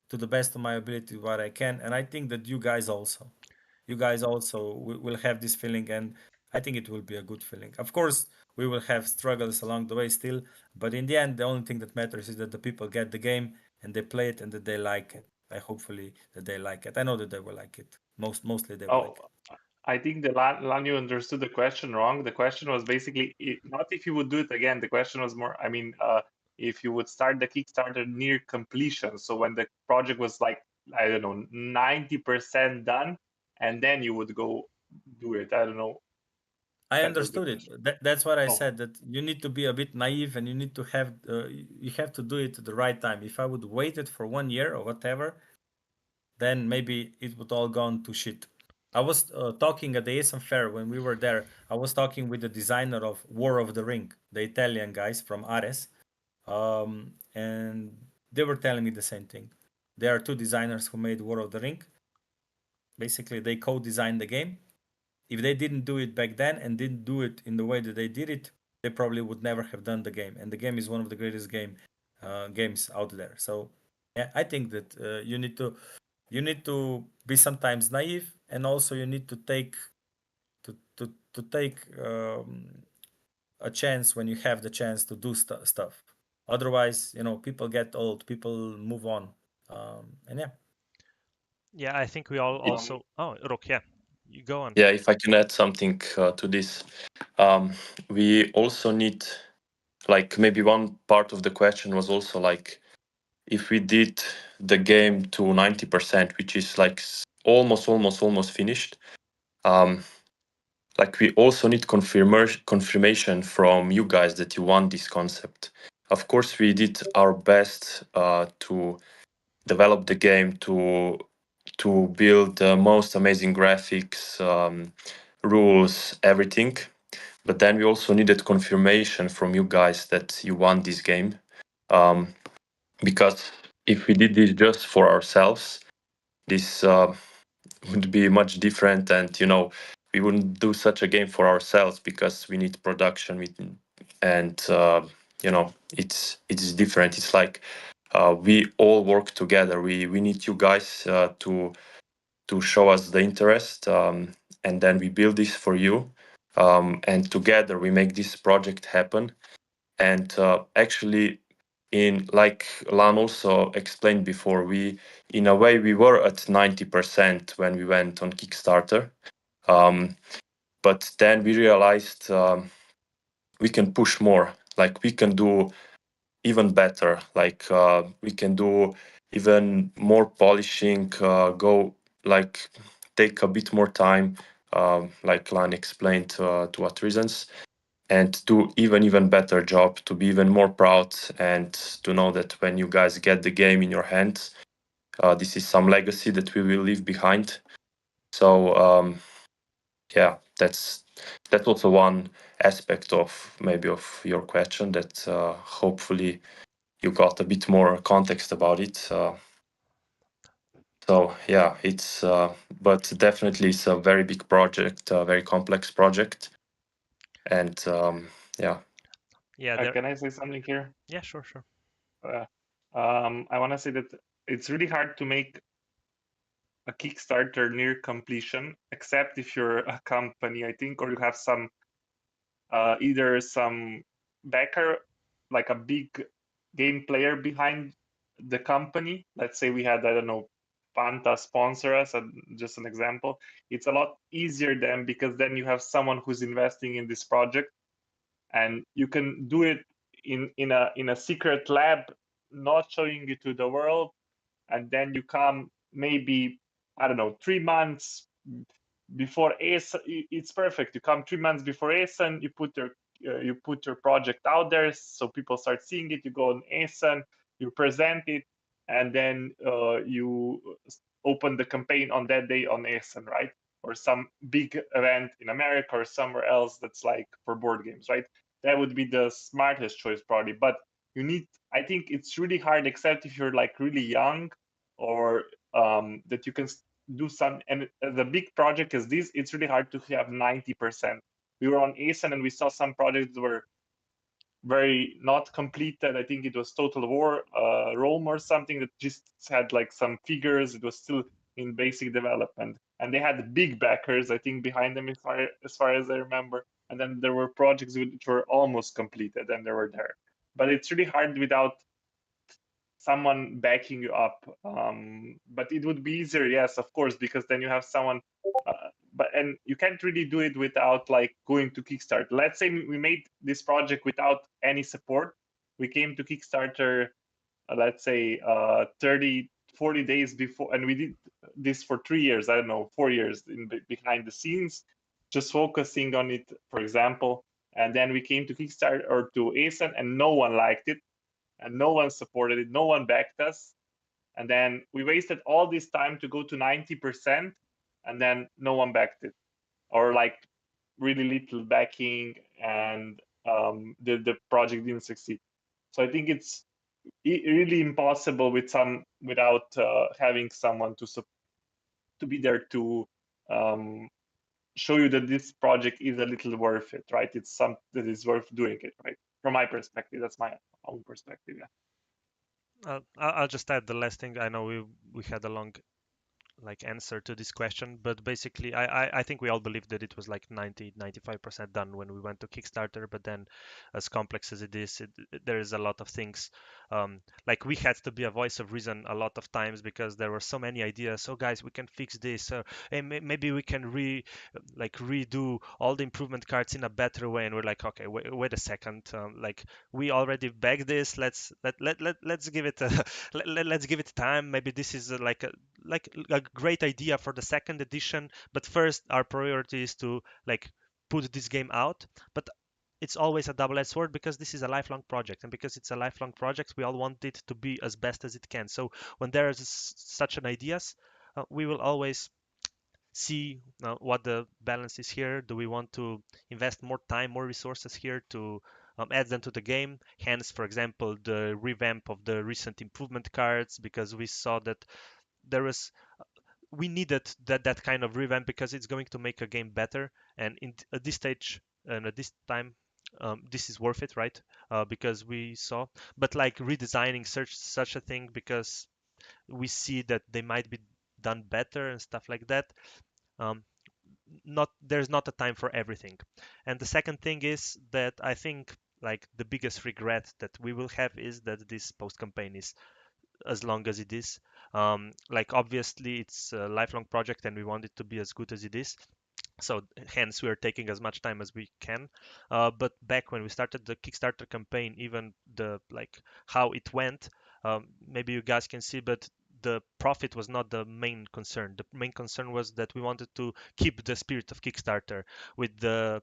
to the best of my ability what I can. And I think that you guys also will have this feeling, and I think it will be a good feeling. Of course, we will have struggles along the way still, but in the end, the only thing that matters is that the people get the game and they play it and that they like it. I hopefully that they like it. I know that they will like it. Mostly they will like Oh, it. I think the Lan, you understood the question wrong. The question was basically not if you would do it again. The question was more, I mean, if you would start the Kickstarter near completion. So when the project was like, I don't know, 90% done, and then you would go do it. I don't know. I That was the understood question. it. That's what I Oh, said. That you need to be a bit naive, and you have to do it at the right time. If I would wait it for 1 year or whatever, then maybe it would all gone to shit. I was talking at the Essen Fair when we were there. I was talking with the designer of War of the Ring, the Italian guys from Ares, and they were telling me the same thing. There are two designers who made War of the Ring. Basically, they co-designed the game. If they didn't do it back then and didn't do it in the way that they did it, they probably would never have done the game. And the game is one of the greatest games out there. So yeah, I think that you need to be sometimes naive, and also you need to take a chance when you have the chance to do stuff. Otherwise, people get old, people move on, and yeah. Yeah, I think we all um, also. Oh, Rok, yeah, you go on. Yeah, if I can add something to this, um, we also need, like, maybe one part of the question was also like, if we did the game to 90%, which is like almost finished, um, like we also need confirmation from you guys that you want this concept. Of course, we did our best to develop the game to build the most amazing graphics, rules, everything. But then we also needed confirmation from you guys that you want this game. Because if we did this just for ourselves, this would be much different. And, we wouldn't do such a game for ourselves because we need production. And, it's different. It's like we all work together. We need you guys to show us the interest, and then we build this for you, and together we make this project happen. And actually, in like Lan also explained before, we in a way we were at 90% when we went on Kickstarter, but then we realized we can push more, like we can do even better, like we can do even more polishing, go like take a bit more time, like Lan explained, to what reasons, and do even better job, to be even more proud, and to know that when you guys get the game in your hands, this is some legacy that we will leave behind. So yeah, that's also one aspect of maybe of your question that hopefully you got a bit more context about it. So yeah, it's but definitely it's a very big project, a very complex project, and yeah. Yeah, Can I say something here? yeah, sure. I want to say that it's really hard to make a Kickstarter near completion, except if you're a company, I think, or you have some either some backer, like a big game player behind the company. Let's say we had, I don't know, Fanta sponsor us, just an example. It's a lot easier then, because then you have someone who's investing in this project, and you can do it in a secret lab, not showing it to the world, and then you come maybe, I don't know, 3 months before ASIN. It's perfect. You come 3 months before ASIN, you put your project out there, so people start seeing it. You go on ASIN, you present it, and then you open the campaign on that day on ASIN, right? Or some big event in America or somewhere else that's like for board games, right? That would be the smartest choice probably. But you need, I think it's really hard, except if you're like really young, or that you can do some. And the big project is this, it's really hard to have 90%. We were on ASIN and we saw some projects were very not completed. I think it was Total War Rome or something that just had like some figures. It was still in basic development, and they had big backers, I think, behind them, as far as I remember. And then there were projects which were almost completed and they were there. But it's really hard without someone backing you up. But it would be easier, yes, of course, because then you have someone. And you can't really do it without like going to Kickstarter. Let's say we made this project without any support. We came to Kickstarter, let's say 30, 40 days before, and we did this for 3 years. I don't know, 4 years behind the scenes, just focusing on it, for example. And then we came to Kickstarter or to ASIN, and no one liked it, and no one supported it, no one backed us. And then we wasted all this time to go to 90%, and then no one backed it, or like really little backing, and the project didn't succeed. So I think it's really impossible without having someone to be there to show you that this project is a little worth it, right? It's something that is worth doing it, right? From my perspective, that's my own perspective. Yeah. I'll just add the last thing. I know we had a long like answer to this question, but basically I think we all believe that it was like 95% done when we went to Kickstarter. But then, as complex as it is, there is a lot of things, like we had to be a voice of reason a lot of times, because there were so many ideas. So guys, we can fix this, hey, maybe we can redo all the improvement cards in a better way. And we're like, okay, wait a second, like we already bagged this. Let's give it let's give it time. Maybe this is like a great idea for the second edition, but first our priority is to like put this game out. But it's always a double-edged sword, because this is a lifelong project, and because it's a lifelong project, we all want it to be as best as it can. So when there is such an ideas, we will always see what the balance is here. Do we want to invest more time, more resources here to add them to the game? Hence, for example, the revamp of the recent improvement cards, because we saw that there was we needed that kind of revamp because it's going to make a game better. And at this stage and at this time, this is worth it, right? Because we saw, but like redesigning such a thing because we see that they might be done better and stuff like that. Um, not there's not a time for everything. And the second thing is that I think like the biggest regret that we will have is that this post campaign is as long as it is. Like obviously it's a lifelong project and we want it to be as good as it is, so hence we are taking as much time as we can. But back when we started the Kickstarter campaign, even the like how it went, maybe you guys can see, but the profit was not the main concern. The main concern was that we wanted to keep the spirit of Kickstarter with the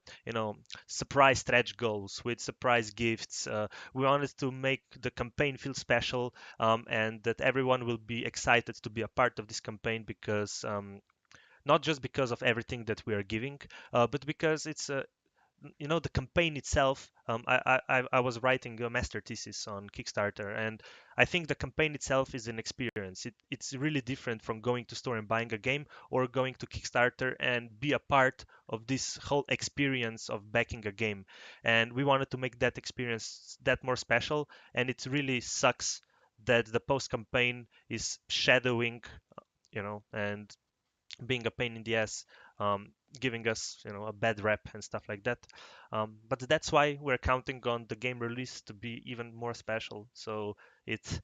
surprise stretch goals, with surprise gifts. We wanted to make the campaign feel special, and that everyone will be excited to be a part of this campaign because not just because of everything that we are giving, but because it's the campaign itself. I was writing a master thesis on Kickstarter, and I think the campaign itself is an experience. It's really different from going to store and buying a game or going to Kickstarter and be a part of this whole experience of backing a game. And we wanted to make that experience that more special, and it really sucks that the post campaign is shadowing, and being a pain in the ass, giving us a bad rep and stuff like that. But that's why we're counting on the game release to be even more special. So it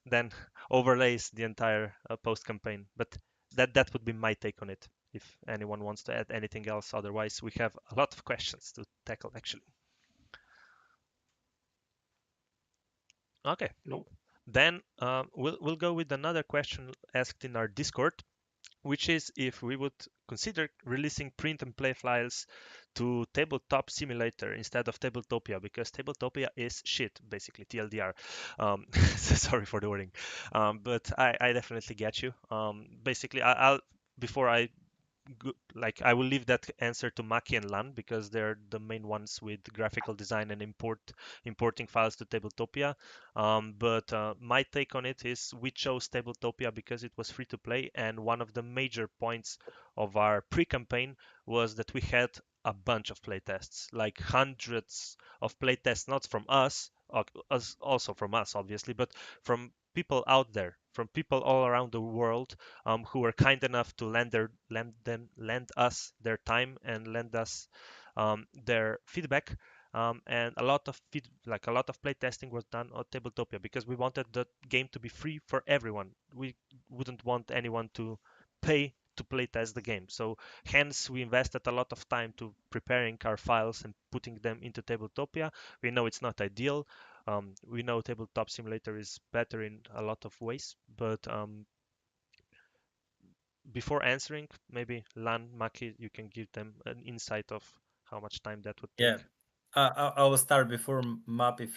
then overlays the entire post campaign. But that would be my take on it. If anyone wants to add anything else, otherwise we have a lot of questions to tackle actually. Okay, No. then we'll go with another question asked in our Discord, which is if we would consider releasing print and play files to Tabletop Simulator instead of Tabletopia, because Tabletopia is shit, basically, TLDR. Sorry for the wording, but I definitely get you. Basically, I'll before I like I will leave that answer to Maki and Lan because they're the main ones with graphical design and importing files to Tabletopia. But my take on it is we chose Tabletopia because it was free to play, and one of the major points of our pre-campaign was that we had a bunch of playtests, like hundreds of playtests, not from us, also from us, obviously, but from people out there, from people all around the world, who were kind enough to lend us their time and lend us their feedback. And a lot of play testing was done on Tabletopia because we wanted the game to be free for everyone. We wouldn't want anyone to pay to play test the game. So hence we invested a lot of time to preparing our files and putting them into Tabletopia. We know it's not ideal. We know Tabletop Simulator is better in a lot of ways, but before answering, maybe Lan, Maki, you can give them an insight of how much time that would Yeah, take. I will start before Maki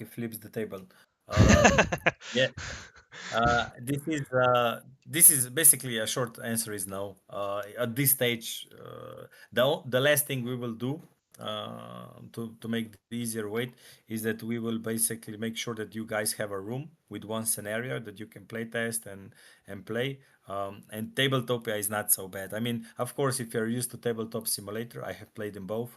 flips the table. Um, yeah, this is basically a short answer is no. At this stage, the last thing we will do to make the easier wait is that we will basically make sure that you guys have a room with one scenario that you can play test and play. And Tabletopia is not so bad. I mean, of course, if you're used to Tabletop Simulator, I have played them both.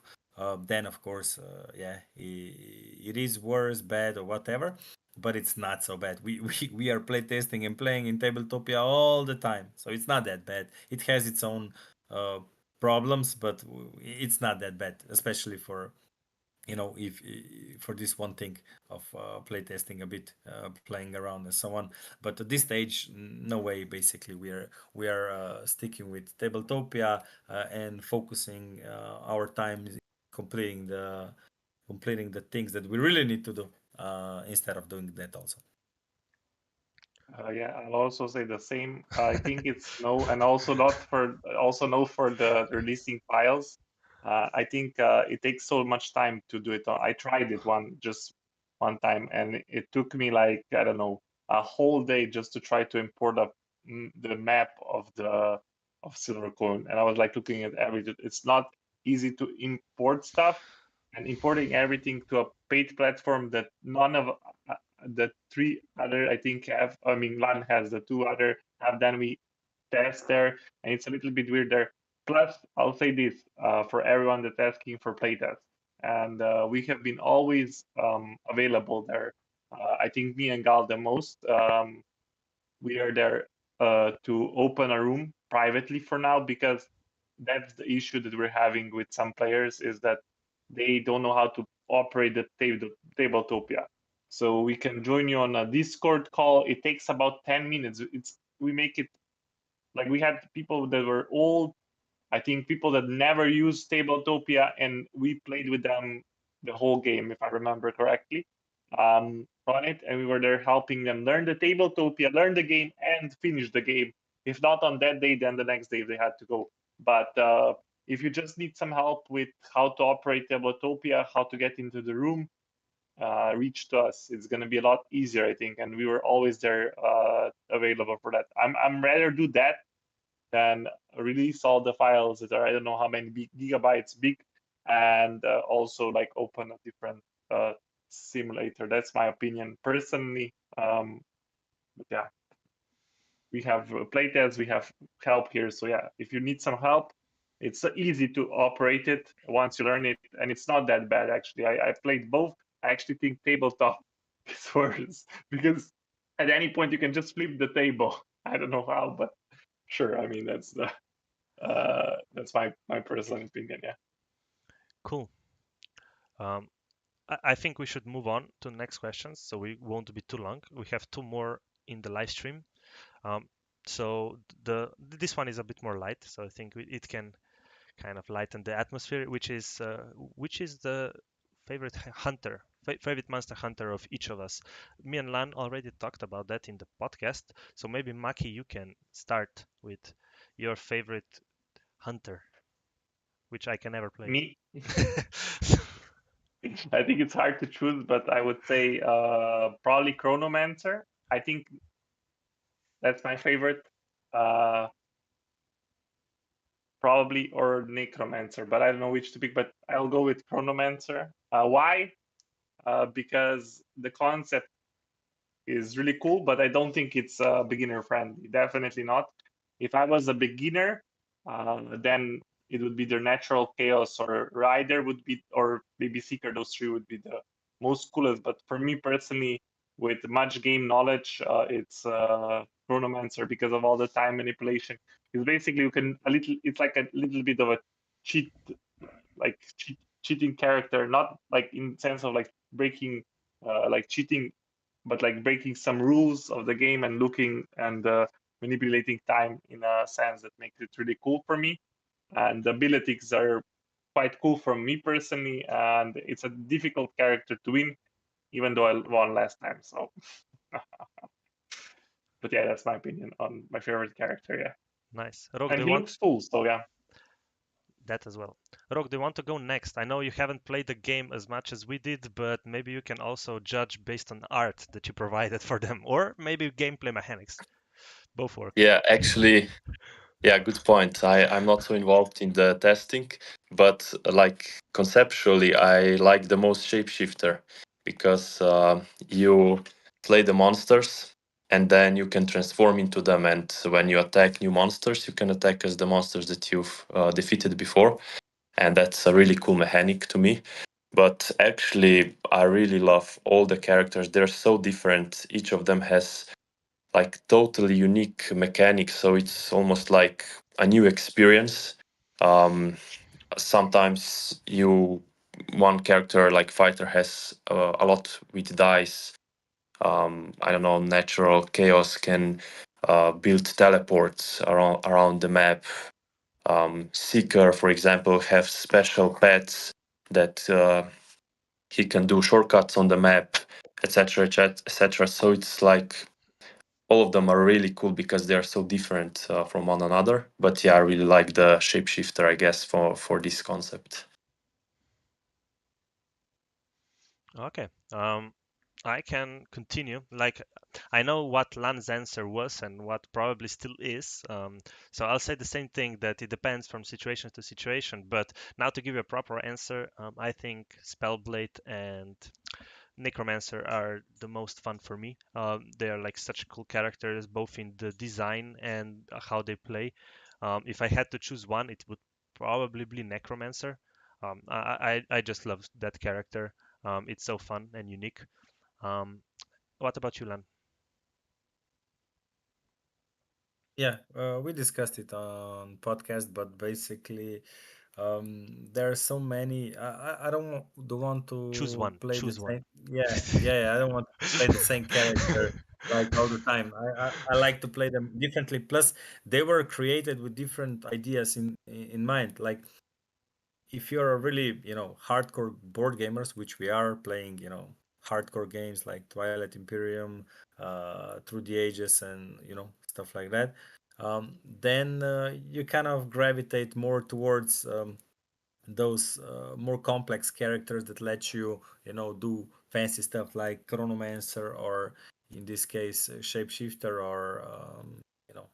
Then of course, yeah, it is worse, bad, or whatever, but it's not so bad. We are playtesting and playing in Tabletopia all the time, so it's not that bad. It has its own uh, problems, but it's not that bad, especially for if for this one thing of playtesting a bit, playing around and so on. But at this stage, no way. Basically, we are sticking with Tabletopia and focusing our time completing the completing the things that we really need to do instead of doing that also. Yeah, I'll also say the same. I think it's no, and also not for also no for the releasing files. I think it takes so much time to do it. I tried it just one time, and it took me like I don't know a whole day just to try to import the map of Silvercoin, and I was like looking at everything. It's not easy to import stuff, and importing everything to a paid platform that none of the three other I think have. I mean, LAN has, the two other have. Then we test there, and it's a little bit weird there. Plus, I'll say this for everyone that's asking for playtest, and we have been always available there. I think me and Gal the most. We are there to open a room privately for now, because that's the issue that we're having with some players, is that they don't know how to operate the Tabletopia. So we can join you on a Discord call. It takes about 10 minutes. We make it like, we had people that were old, I think people that never used Tabletopia, and we played with them the whole game, if I remember correctly, on it. And we were there helping them learn the Tabletopia, learn the game, and finish the game. If not on that day, then the next day they had to go. But if you just need some help with how to operate Tabletopia, how to get into the room, reach to us. It's going to be a lot easier, I think. And we were always there available for that. I'm rather do that than release all the files that are, I don't know how many gigabytes big, and also like open a different simulator. That's my opinion personally. But yeah, we have playtests, we have help here. So yeah, if you need some help, it's easy to operate it once you learn it, and it's not that bad actually. I played both. I actually think tabletop is worse, because at any point you can just flip the table. I don't know how, but sure. I mean, that's my personal opinion. Yeah. Cool. I think we should move on to the next questions, so we won't be too long. We have two more in the live stream. So this one is a bit more light, so I think it can kind of lighten the atmosphere. Which is the favorite hunter, favorite monster hunter of each of us? Me and Lan already talked about that in the podcast, so maybe Maki, you can start with your favorite hunter, which I can never play. Me, I think it's hard to choose, but I would say probably Chronomancer. I think that's my favorite. Uh, Probably, or Necromancer, but I don't know which to pick. But I'll go with Chronomancer. Why? Because the concept is really cool, but I don't think it's beginner friendly. Definitely not. If I was a beginner, then it would be the Natural Chaos or Rider would be, or maybe Seeker. Those three would be the most coolest. But for me personally, with much game knowledge, it's Chronomancer, because of all the time manipulation. Because basically you can a little. It's like a little bit of a cheat, like cheating character, not like in sense of like breaking, like cheating, but like breaking some rules of the game and looking and manipulating time in a sense that makes it really cool for me. And the abilities are quite cool for me personally, and it's a difficult character to win, even though I won last time. So, but yeah, that's my opinion on my favorite character. Yeah, Nice. Rogue, and do you he want looks cool. So yeah. that as well? Rogue, do you want to go next? I know you haven't played the game as much as we did, but maybe you can also judge based on art that you provided for them, or maybe gameplay mechanics. Both work. Yeah, actually, yeah, good point. I'm not so involved in the testing, but like conceptually, I like the most Shapeshifter because you play the monsters and then you can transform into them. And when you attack new monsters, you can attack as the monsters that you've defeated before. And that's a really cool mechanic to me. But actually, I really love all the characters. They're so different. Each of them has like totally unique mechanics, so it's almost like a new experience. Sometimes one character like fighter has a lot with dice. I don't know, natural chaos can build teleports around the map. Seeker, for example, have special pets that he can do shortcuts on the map, etc., etc. So it's like all of them are really cool because they are so different from one another. But yeah, I really like the shapeshifter, I guess, for this concept. Okay. I can continue. Like, I know what Lan's answer was and what probably still is. So I'll say the same thing, that it depends from situation to situation. But now to give you a proper answer, I think Spellblade and Necromancer are the most fun for me. They are like such cool characters, both in the design and how they play. If I had to choose one, it would probably be Necromancer. I just love that character. It's so fun and unique. Um, what about you, Lan? Yeah, we discussed it on podcast, but basically, there are so many. I don't want Choose to one. play the Choose one. same. Yeah. I don't want to play the same character like all the time. I like to play them differently. Plus, they were created with different ideas in mind. Like if you're a really hardcore board gamers, which we are playing, hardcore games like Twilight Imperium, Through the Ages, and stuff like that, then you kind of gravitate more towards those more complex characters that let you do fancy stuff like chronomancer, or in this case shapeshifter, or you know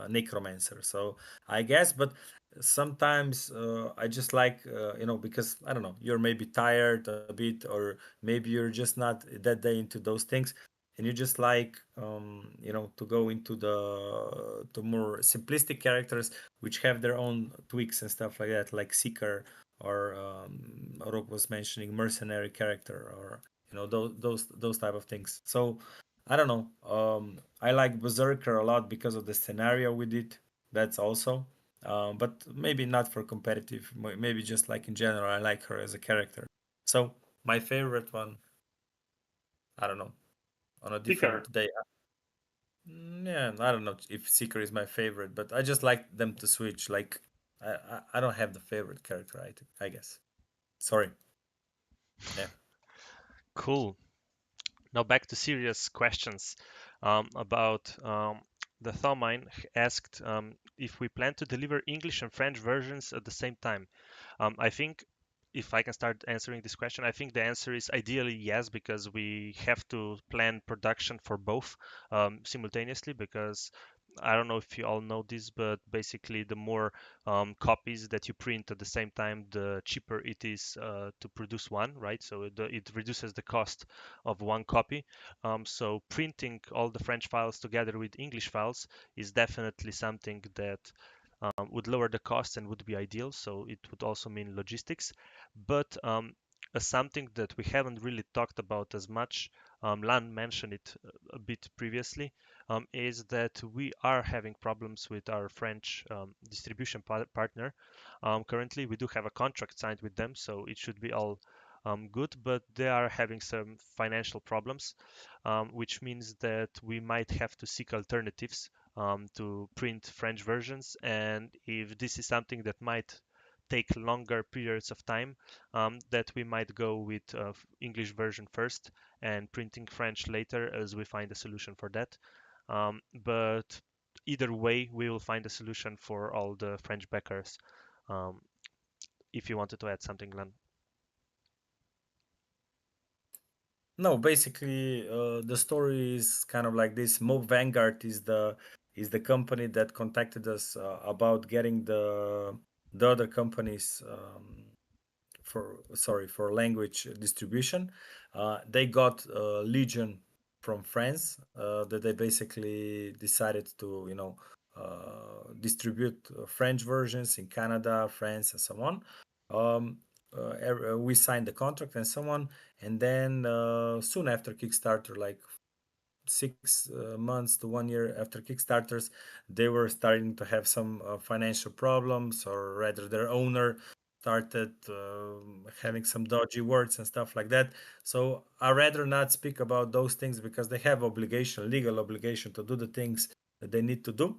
necromancer. So I guess, but sometimes I just like because I don't know, you're maybe tired a bit, or maybe you're just not that day into those things, and you just like to go into the more simplistic characters which have their own tweaks and stuff like that, like seeker, or Rock was mentioning mercenary character, or those type of things. So I don't know. I like Berserker a lot because of the scenario with it. That's also, but maybe not for competitive. Maybe just like in general, I like her as a character. So my favorite one, I don't know, on a Seeker. different day. Yeah, I don't know if Seeker is my favorite, but I just like them to switch. Like I don't have the favorite character. I guess. Sorry. Yeah. Cool. Now back to serious questions about the Thomine asked if we plan to deliver English and French versions at the same time. I think if I can start answering this question, I think the answer is ideally yes, because we have to plan production for both simultaneously. Because I don't know if you all know this, but basically, the more copies that you print at the same time, the cheaper it is to produce one, right? So it reduces the cost of one copy. So printing all the French files together with English files is definitely something that would lower the cost and would be ideal. So it would also mean logistics. But as something that we haven't really talked about as much, Lan mentioned it a bit previously, is that we are having problems with our French distribution partner. Currently, we do have a contract signed with them, so it should be all good, but they are having some financial problems, which means that we might have to seek alternatives to print French versions. And if this is something that might take longer periods of time, that we might go with English version first and printing French later, as we find a solution for that. But either way, we will find a solution for all the French backers. Um, if you wanted to add something, Glenn. No, basically, the story is kind of like this. Mob Vanguard is the company that contacted us about getting the other companies for language distribution. They got Legion from France that they basically decided to distribute French versions in Canada, France, and so on. Um, we signed the contract and so on, and then soon after Kickstarter, like 6 months to 1 year after Kickstarters, they were starting to have some financial problems, or rather, their owner started having some dodgy words and stuff like that. So I rather not speak about those things because they have obligation, legal obligation to do the things that they need to do.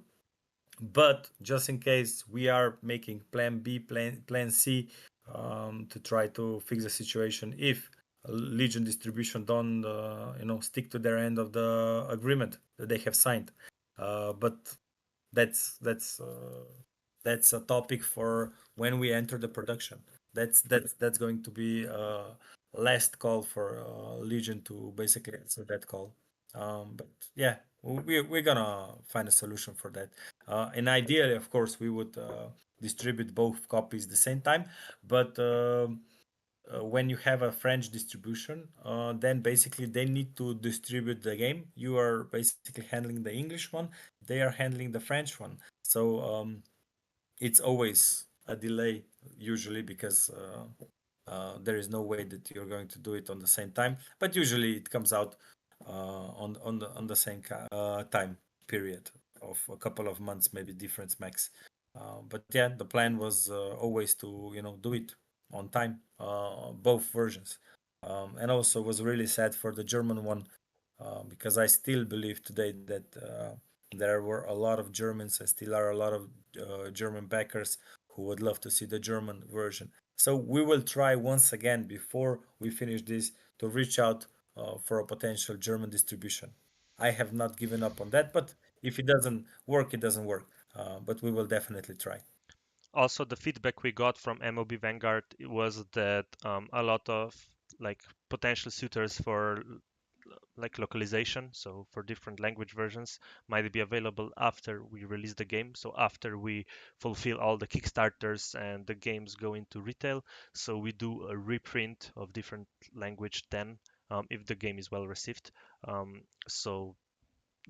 But just in case, we are making plan B, plan C, to try to fix the situation if Legion distribution don't stick to their end of the agreement that they have signed. But that's that's uh, that's a topic for when we enter the production. That's going to be last call for Legion to basically answer that call. But yeah, we're gonna find a solution for that. And ideally, of course, we would distribute both copies at the same time. But when you have a French distribution, then basically they need to distribute the game. You are basically handling the English one, they are handling the French one. So it's always a delay usually because there is no way that you're going to do it on the same time. But usually it comes out on the same time period of a couple of months, maybe difference max. But yeah, the plan was always to do it on time, both versions. And also was really sad for the German one because I still believe today that there were a lot of Germans, and still are a lot of German backers who would love to see the German version. So we will try once again before we finish this to reach out for a potential German distribution. I have not given up on that, but if it doesn't work, it doesn't work. But we will definitely try. Also, the feedback we got from MOB Vanguard was that a lot of like potential suitors for like localization, so for different language versions, might be available after we release the game. So after we fulfill all the Kickstarters and the games go into retail, so we do a reprint of different language then, if the game is well received. So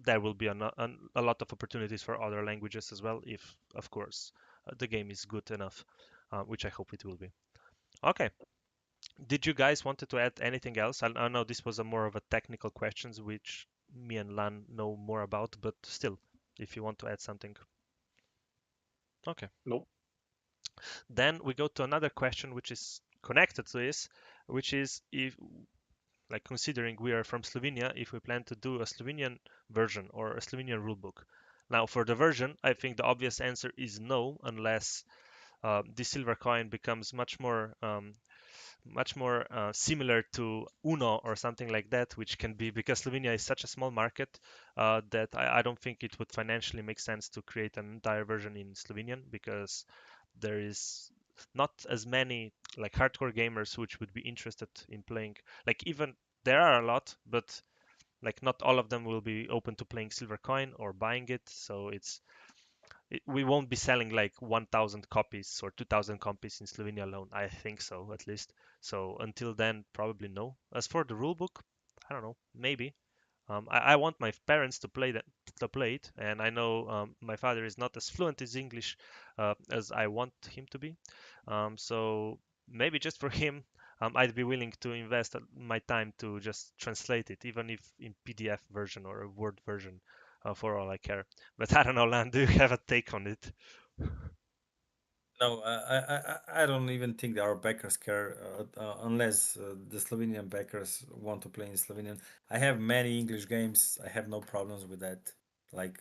there will be a lot of opportunities for other languages as well, if of course the game is good enough, which I hope it will be. Okay, did you guys wanted to add anything else? I know this was a more of a technical questions, which me and Lan know more about, but still, if you want to add something. Okay. No. Then we go to another question, which is connected to this, which is if, like, considering we are from Slovenia, if we plan to do a Slovenian version or a Slovenian rulebook. Now, for the version, I think the obvious answer is no, unless the silver coin becomes much more similar to Uno or something like that, which can be, because Slovenia is such a small market that I don't think it would financially make sense to create an entire version in Slovenian, because there is not as many like hardcore gamers which would be interested in playing. Like, even there are a lot, but like not all of them will be open to playing silver coin or buying it. So we won't be selling like 1,000 copies or 2,000 copies in Slovenia alone. I think so, at least. So until then, probably no. As for the rulebook, I don't know, maybe. I want my parents to play it, and I know my father is not as fluent as English as I want him to be. So maybe just for him, I'd be willing to invest my time to just translate it, even if in PDF version or a Word version, for all I care. But I don't know, Lan, do you have a take on it? No, I don't even think that our backers care unless the Slovenian backers want to play in Slovenian. I have many English games. I have no problems with that. Like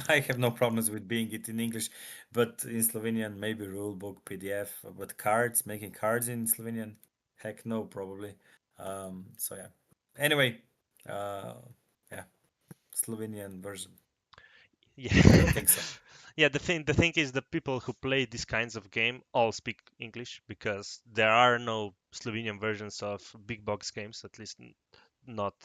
I have no problems with being it in English, but in Slovenian maybe rulebook PDF. But cards, making cards in Slovenian, heck no, probably. So yeah. Anyway, uh, yeah, Slovenian version. I don't Yeah. think so. Yeah, the thing is the people who play these kinds of game all speak English, because there are no Slovenian versions of big box games, at least not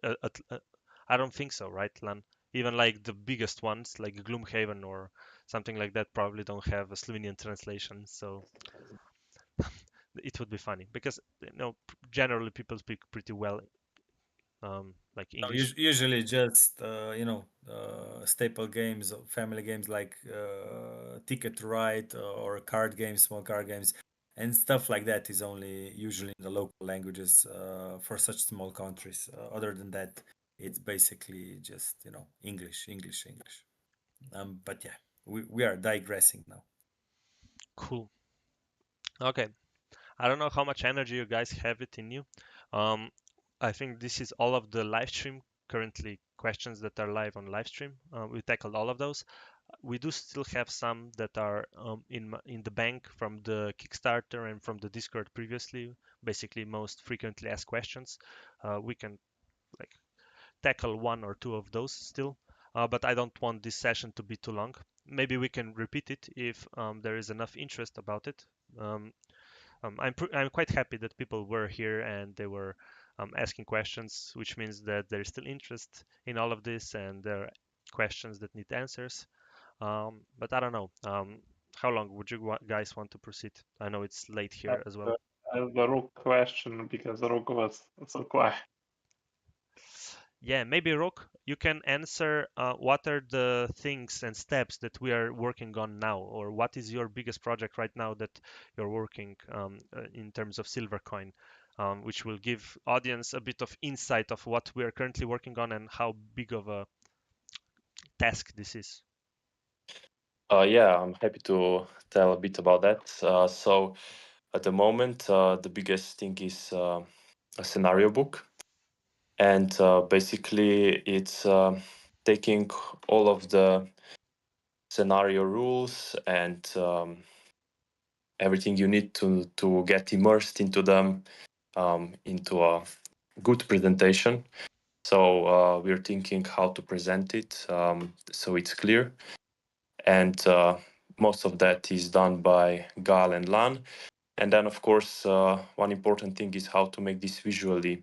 I don't think so, right, Lan? Even like the biggest ones like Gloomhaven or something like that probably don't have a Slovenian translation, so it would be funny because generally people speak pretty well like No, English. usually just staple games, family games like Ticket to Ride or card games, small card games, and stuff like that is only usually in the local languages for such small countries. Other than that, it's basically just English, English, English. But yeah, we are digressing now. Cool. Okay. I don't know how much energy you guys have it in you. Um, I think this is all of the live stream currently questions that are live on live stream. We tackled all of those. We do still have some that are in the bank from the Kickstarter and from the Discord previously. Basically, most frequently asked questions. We can like tackle one or two of those still, but I don't want this session to be too long. Maybe we can repeat it if there is enough interest about it. Um, I'm quite happy that people were here and they were asking questions, which means that there is still interest in all of this and there are questions that need answers. But I don't know. How long would you guys want to proceed? I know it's late I here as well. have the Rook question because Rook was so quiet. Yeah, maybe Rook, you can answer what are the things and steps that we are working on now, or what is your biggest project right now that you're working in terms of Silvercoin, which will give audience a bit of insight of what we are currently working on and how big of a task this is. Yeah, I'm happy to tell a bit about that. So at the moment, the biggest thing is a scenario book, and basically it's taking all of the scenario rules and everything you need to get immersed into them into a good presentation. So we're thinking how to present it so it's clear, and most of that is done by Gal and Lan. And then, of course, one important thing is how to make this visually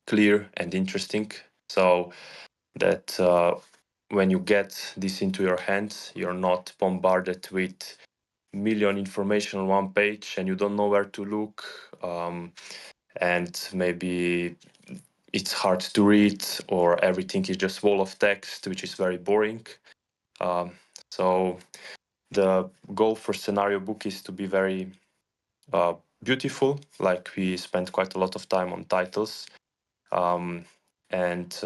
clear and interesting, so that when you get this into your hands, you're not bombarded with million information on one page and you don't know where to look, and maybe it's hard to read or everything is just wall of text, which is very boring. Um, so the goal for scenario book is to be very beautiful. Like we spent quite a lot of time on titles, um, and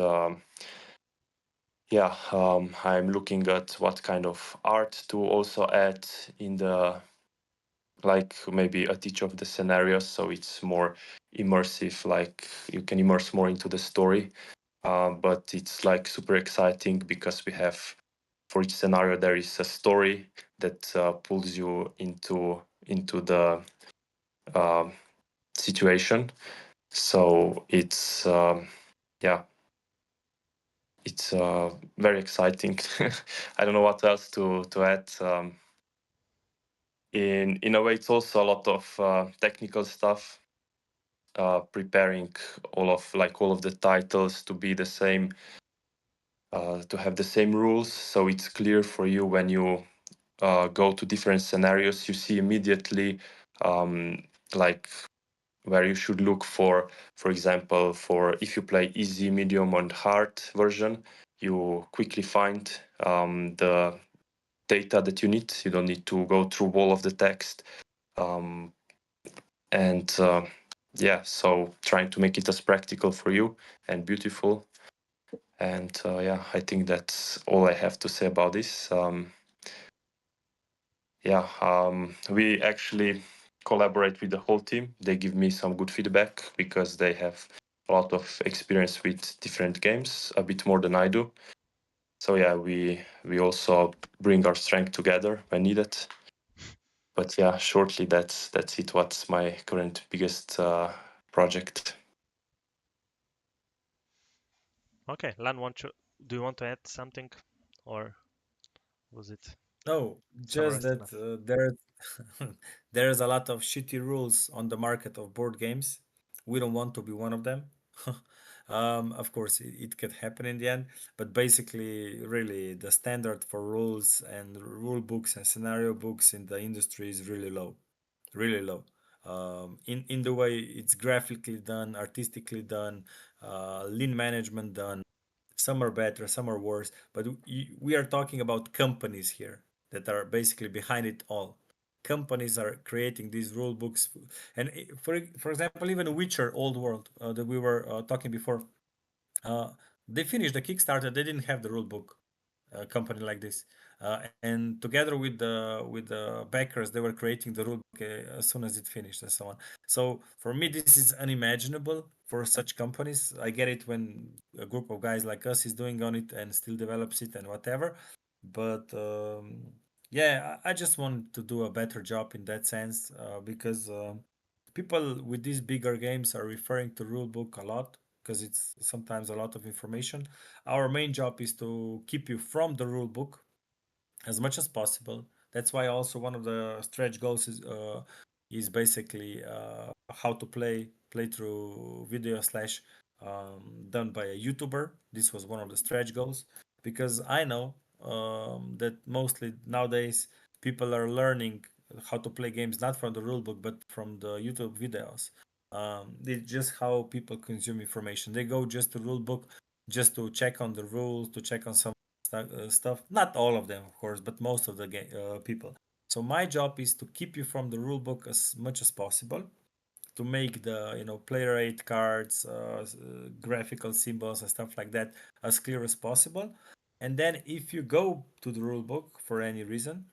yeah, I'm looking at what kind of art to also add in the, like maybe at each of the scenarios, so it's more immersive. Like you can immerse more into the story, but it's like super exciting because we have, for each scenario there is a story that pulls you into the um situation. So it's yeah, it's very exciting. I don't know what else to add. In a way, it's also a lot of technical stuff. Preparing all of the titles to be the same, to have the same rules, so it's clear for you when you go to different scenarios. You see immediately, like where you should look for example, for if you play easy, medium, and hard version, you quickly find the data that you need. You don't need to go through all of the text. Um, and yeah, so trying to make it as practical for you and beautiful. And yeah, I think that's all I have to say about this. Yeah, we actually collaborate with the whole team. They give me some good feedback because they have a lot of experience with different games, a bit more than I do. So yeah, we also bring our strength together when needed. But yeah, shortly, that's it. What's my current biggest project? Okay, Lan, do you want to add something, or was it No, just summarized that enough? there's a lot of shitty rules on the market of board games. We don't want to be one of them. Of course, it could happen in the end, but basically, really, the standard for rules and rule books and scenario books in the industry is really low, really low. In the way it's graphically done, artistically done, lean management done. Some are better, some are worse, but we are talking about companies here that are basically behind it all. Companies are creating these rule books, and for example, even Witcher Old World that we were talking before, uh, they finished the Kickstarter. They didn't have the rule book. A company like this, and together with the backers, they were creating the rule book as soon as it finished and so on. So for me, this is unimaginable for such companies. I get it when a group of guys like us is doing on it and still develops it and whatever, but yeah, I just want to do a better job in that sense because people with these bigger games are referring to rule book a lot because it's sometimes a lot of information. Our main job is to keep you from the rule book as much as possible. That's why also one of the stretch goals is is basically how to play through video slash done by a YouTuber. This was one of the stretch goals because I know that mostly nowadays people are learning how to play games not from the rulebook but from the YouTube videos. It's just how people consume information. They go just to rulebook just to check on the rules, to check on some stuff. Not all of them, of course, but most of the people. So my job is to keep you from the rulebook as much as possible, to make the player aid cards, graphical symbols and stuff like that as clear as possible. And then if you go to the rulebook for any reason,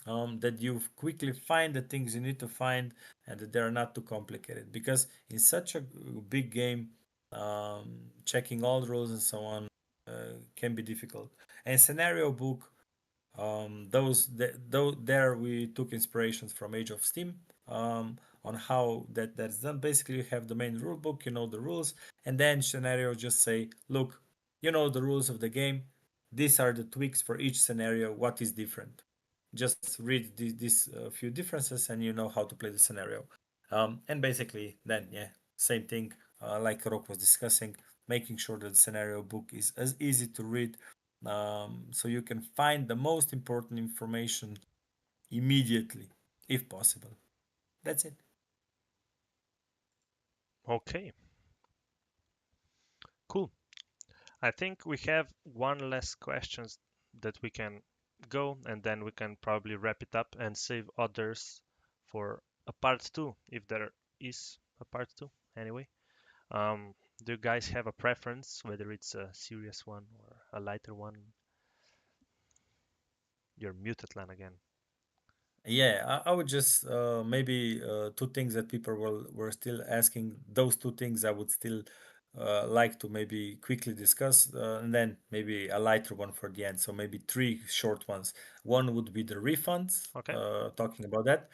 that you quickly find the things you need to find and that they are not too complicated. Because in such a big game, checking all the rules and so on can be difficult. And scenario book, there we took inspirations from Age of Steam, on how that's done. Basically, you have the main rule book, you know the rules, and then scenario just say, look, you know the rules of the game. These are the tweaks for each scenario. What is different? Just read these few differences, and you know how to play the scenario. And basically, then yeah, same thing. Like Rock was discussing, making sure that the scenario book is as easy to read, so you can find the most important information immediately, if possible. That's it. Okay, cool. I think we have one last questions that we can go, and then we can probably wrap it up and save others for a part two, if there is a part two. Anyway, do you guys have a preference, whether it's a serious one or a lighter one? You're muted, Lan, again. Yeah, I would just maybe two things that people were still asking. Those two things I would still like to maybe quickly discuss, and then maybe a lighter one for the end. So maybe three short ones. One would be the refunds, Okay. talking about that.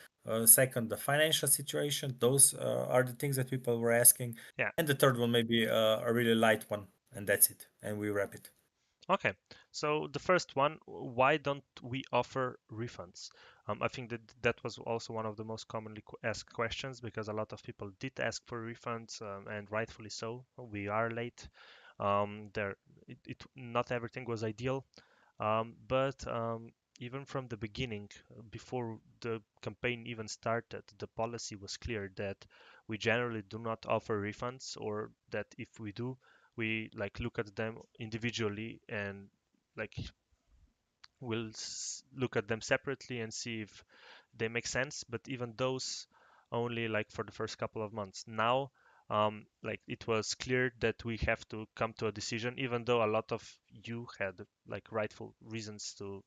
Second, the financial situation. Those are the things that people were asking. Yeah. And the third one, maybe a really light one, and that's it. And we wrap it. Okay, so the first one, why don't we offer refunds? I think that that was also one of the most commonly asked questions because a lot of people did ask for refunds, and rightfully so. We are late. There, not everything was ideal, but even from the beginning, before the campaign even started, the policy was clear that we generally do not offer refunds, or that if we do, we like look at them individually and like we'll look at them separately and see if they make sense. But even those only like for the first couple of months. Now, like it was clear that we have to come to a decision, even though a lot of you had like rightful reasons to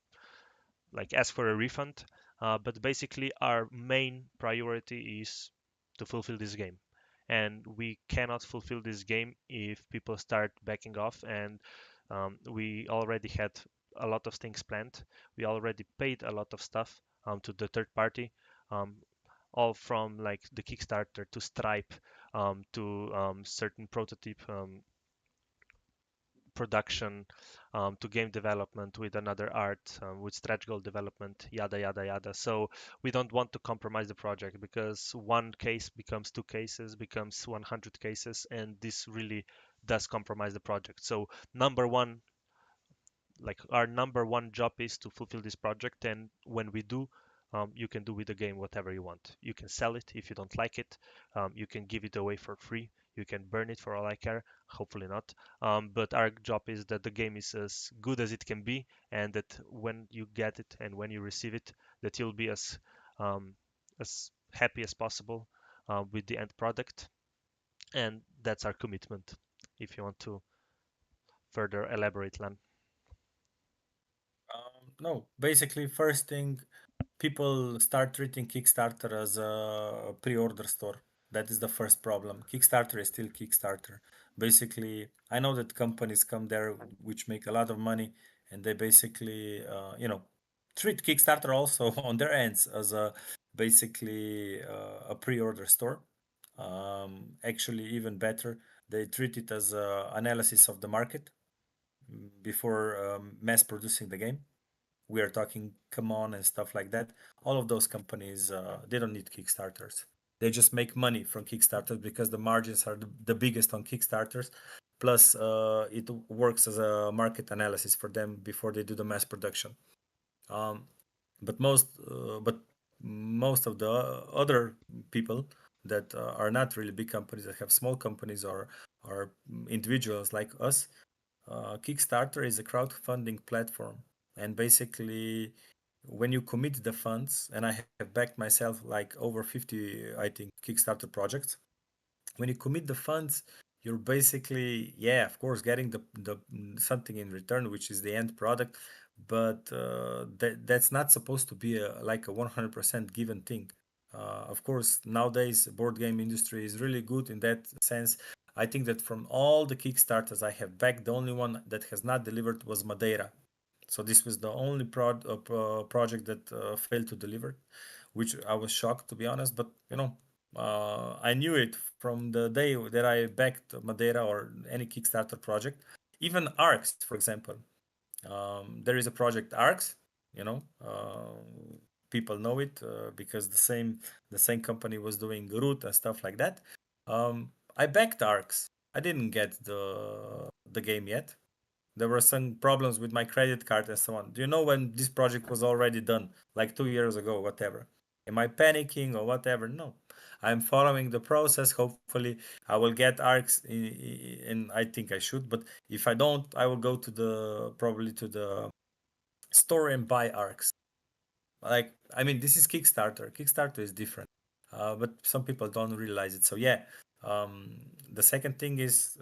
like ask for a refund. But basically, our main priority is to fulfill this game. And we cannot fulfill this game if people start backing off. And we already had a lot of things planned. We already paid a lot of stuff to the third party, um, all from like the Kickstarter to Stripe, to certain prototype production, to game development with another art, with stretch goal development, yada yada yada. So we don't want to compromise the project because one case becomes two cases, becomes 100 cases, and this really does compromise the project. So number one, like our number one job is to fulfill this project, and when we do, you can do with the game whatever you want. You can sell it if you don't like it. You can give it away for free. You can burn it for all I care. Hopefully not. But our job is that the game is as good as it can be, and that when you get it and when you receive it, that you'll be as happy as possible with the end product. And that's our commitment. If you want to further elaborate, Lan. No, basically, first thing, people start treating Kickstarter as a pre-order store. That is the first problem. Kickstarter is still Kickstarter. Basically, I know that companies come there which make a lot of money, and they basically, treat Kickstarter also on their ends as a basically a pre-order store. Actually, even better, they treat it as a analysis of the market before mass producing the game. We are talking Come On and stuff like that. All of those companies, they don't need Kickstarters. They just make money from Kickstarters because the margins are the biggest on Kickstarters. Plus, it works as a market analysis for them before they do the mass production. Um, but most of the other people that are not really big companies, that have small companies or individuals like us, Kickstarter is a crowdfunding platform, and basically, when you commit the funds, and I have backed myself like over 50, I think, Kickstarter projects. When you commit the funds, you're basically, yeah, of course, getting the something in return, which is the end product, but that's not supposed to be like a 100% given thing. Of course, nowadays board game industry is really good in that sense. I think that from all the Kickstarters I have backed, the only one that has not delivered was Madeira. So this was the only project that failed to deliver, which I was shocked, to be honest. But I knew it from the day that I backed Madeira or any Kickstarter project, even Arcs, for example. There is a project Arcs, you know, people know it because the same company was doing Root and stuff like that. I backed Arcs. I didn't get the game yet. There were some problems with my credit card and so on. Do you know when this project was already done, like 2 years ago, whatever? Am I panicking or whatever? No, I'm following the process. Hopefully, I will get ARCs, and I think I should. But if I don't, I will go to the probably to the store and buy ARCs. Like, I mean, this is Kickstarter. Kickstarter is different, but some people don't realize it. So yeah, the second thing is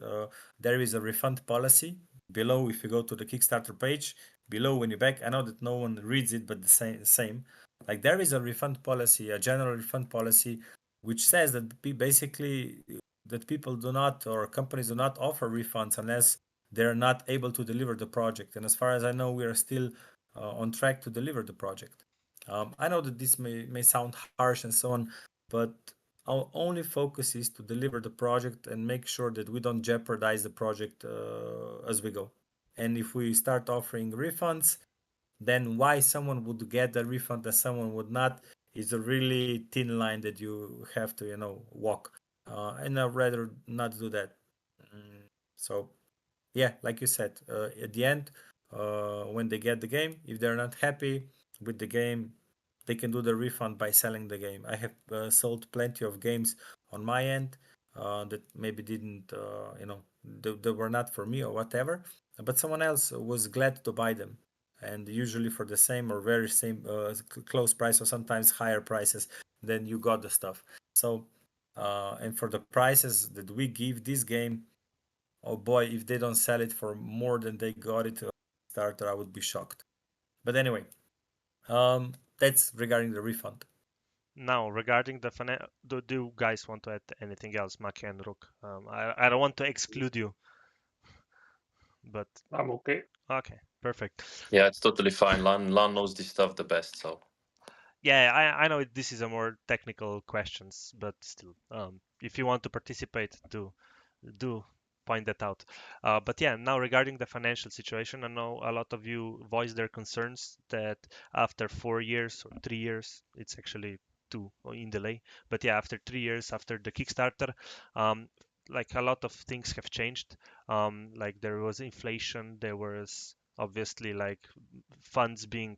there is a refund policy below. If you go to the Kickstarter page below when you back, I know that no one reads it, but the same. Like, there is a refund policy, a general refund policy, which says that basically that people do not, or companies do not offer refunds unless they're not able to deliver the project. And as far as I know, we are still on track to deliver the project. I know that this may sound harsh and so on, but our only focus is to deliver the project and make sure that we don't jeopardize the project as we go. And if we start offering refunds, then why someone would get a refund and someone would not is a really thin line that you have to, walk. And I'd rather not do that. So yeah, like you said, at the end, when they get the game, if they're not happy with the game, they can do the refund by selling the game. I have sold plenty of games on my end that maybe didn't, they were not for me or whatever, but someone else was glad to buy them. And usually for the same or very same close price, or sometimes higher prices than you got the stuff. So, and for the prices that we give this game, oh boy, if they don't sell it for more than they got it starter, I would be shocked. But anyway, that's regarding the refund. Now, regarding the do you guys want to add anything else, Maki and Rook? I don't want to exclude you, but I'm okay. okay, perfect. Yeah, it's totally fine. Lan knows this stuff the best, so Yeah, I know this is a more technical questions, but still, if you want to participate, do point that out. But yeah, now regarding the financial situation, I know a lot of you voiced their concerns that after 4 years or 3 years, it's actually two in delay, but yeah, after 3 years after the Kickstarter, um, like a lot of things have changed. Like there was inflation, there was obviously like funds being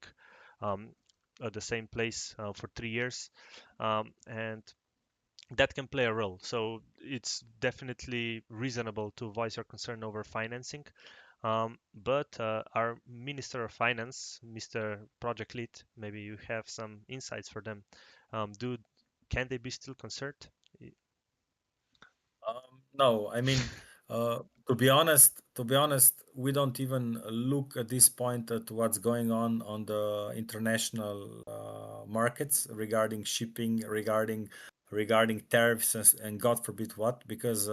um, at the same place for 3 years, and that can play a role. So it's definitely reasonable to voice your concern over financing. But our Minister of Finance, Mr. Project Lead, maybe you have some insights for them. Do can they be still concerned? No, I mean, to be honest, we don't even look at this point at what's going on the international markets regarding shipping, regarding tariffs, and God forbid what, because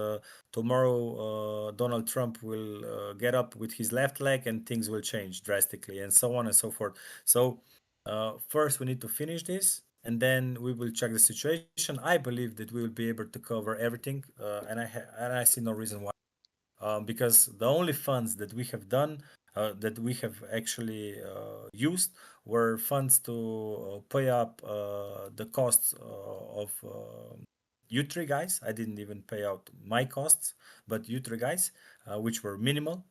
tomorrow Donald Trump will get up with his left leg and things will change drastically, and so on and so forth. So first we need to finish this, and then we will check the situation. I believe that we will be able to cover everything, and I see no reason why. Because the only funds that we have done that we have actually used were funds to pay up the costs of you three guys. I didn't even pay out my costs, but you three guys, which were minimal.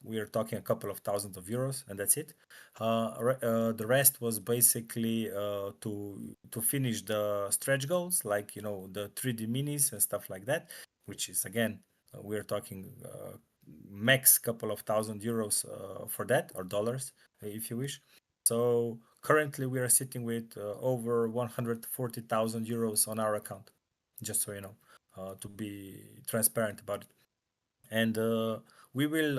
We are talking a couple of thousands of euros, and that's it. The rest was basically to finish the stretch goals, like the 3D minis and stuff like that, which is again we're talking max couple of thousand euros for that, or dollars if you wish. So currently we are sitting with over 140,000 euros on our account, just so you know, to be transparent about it. And we will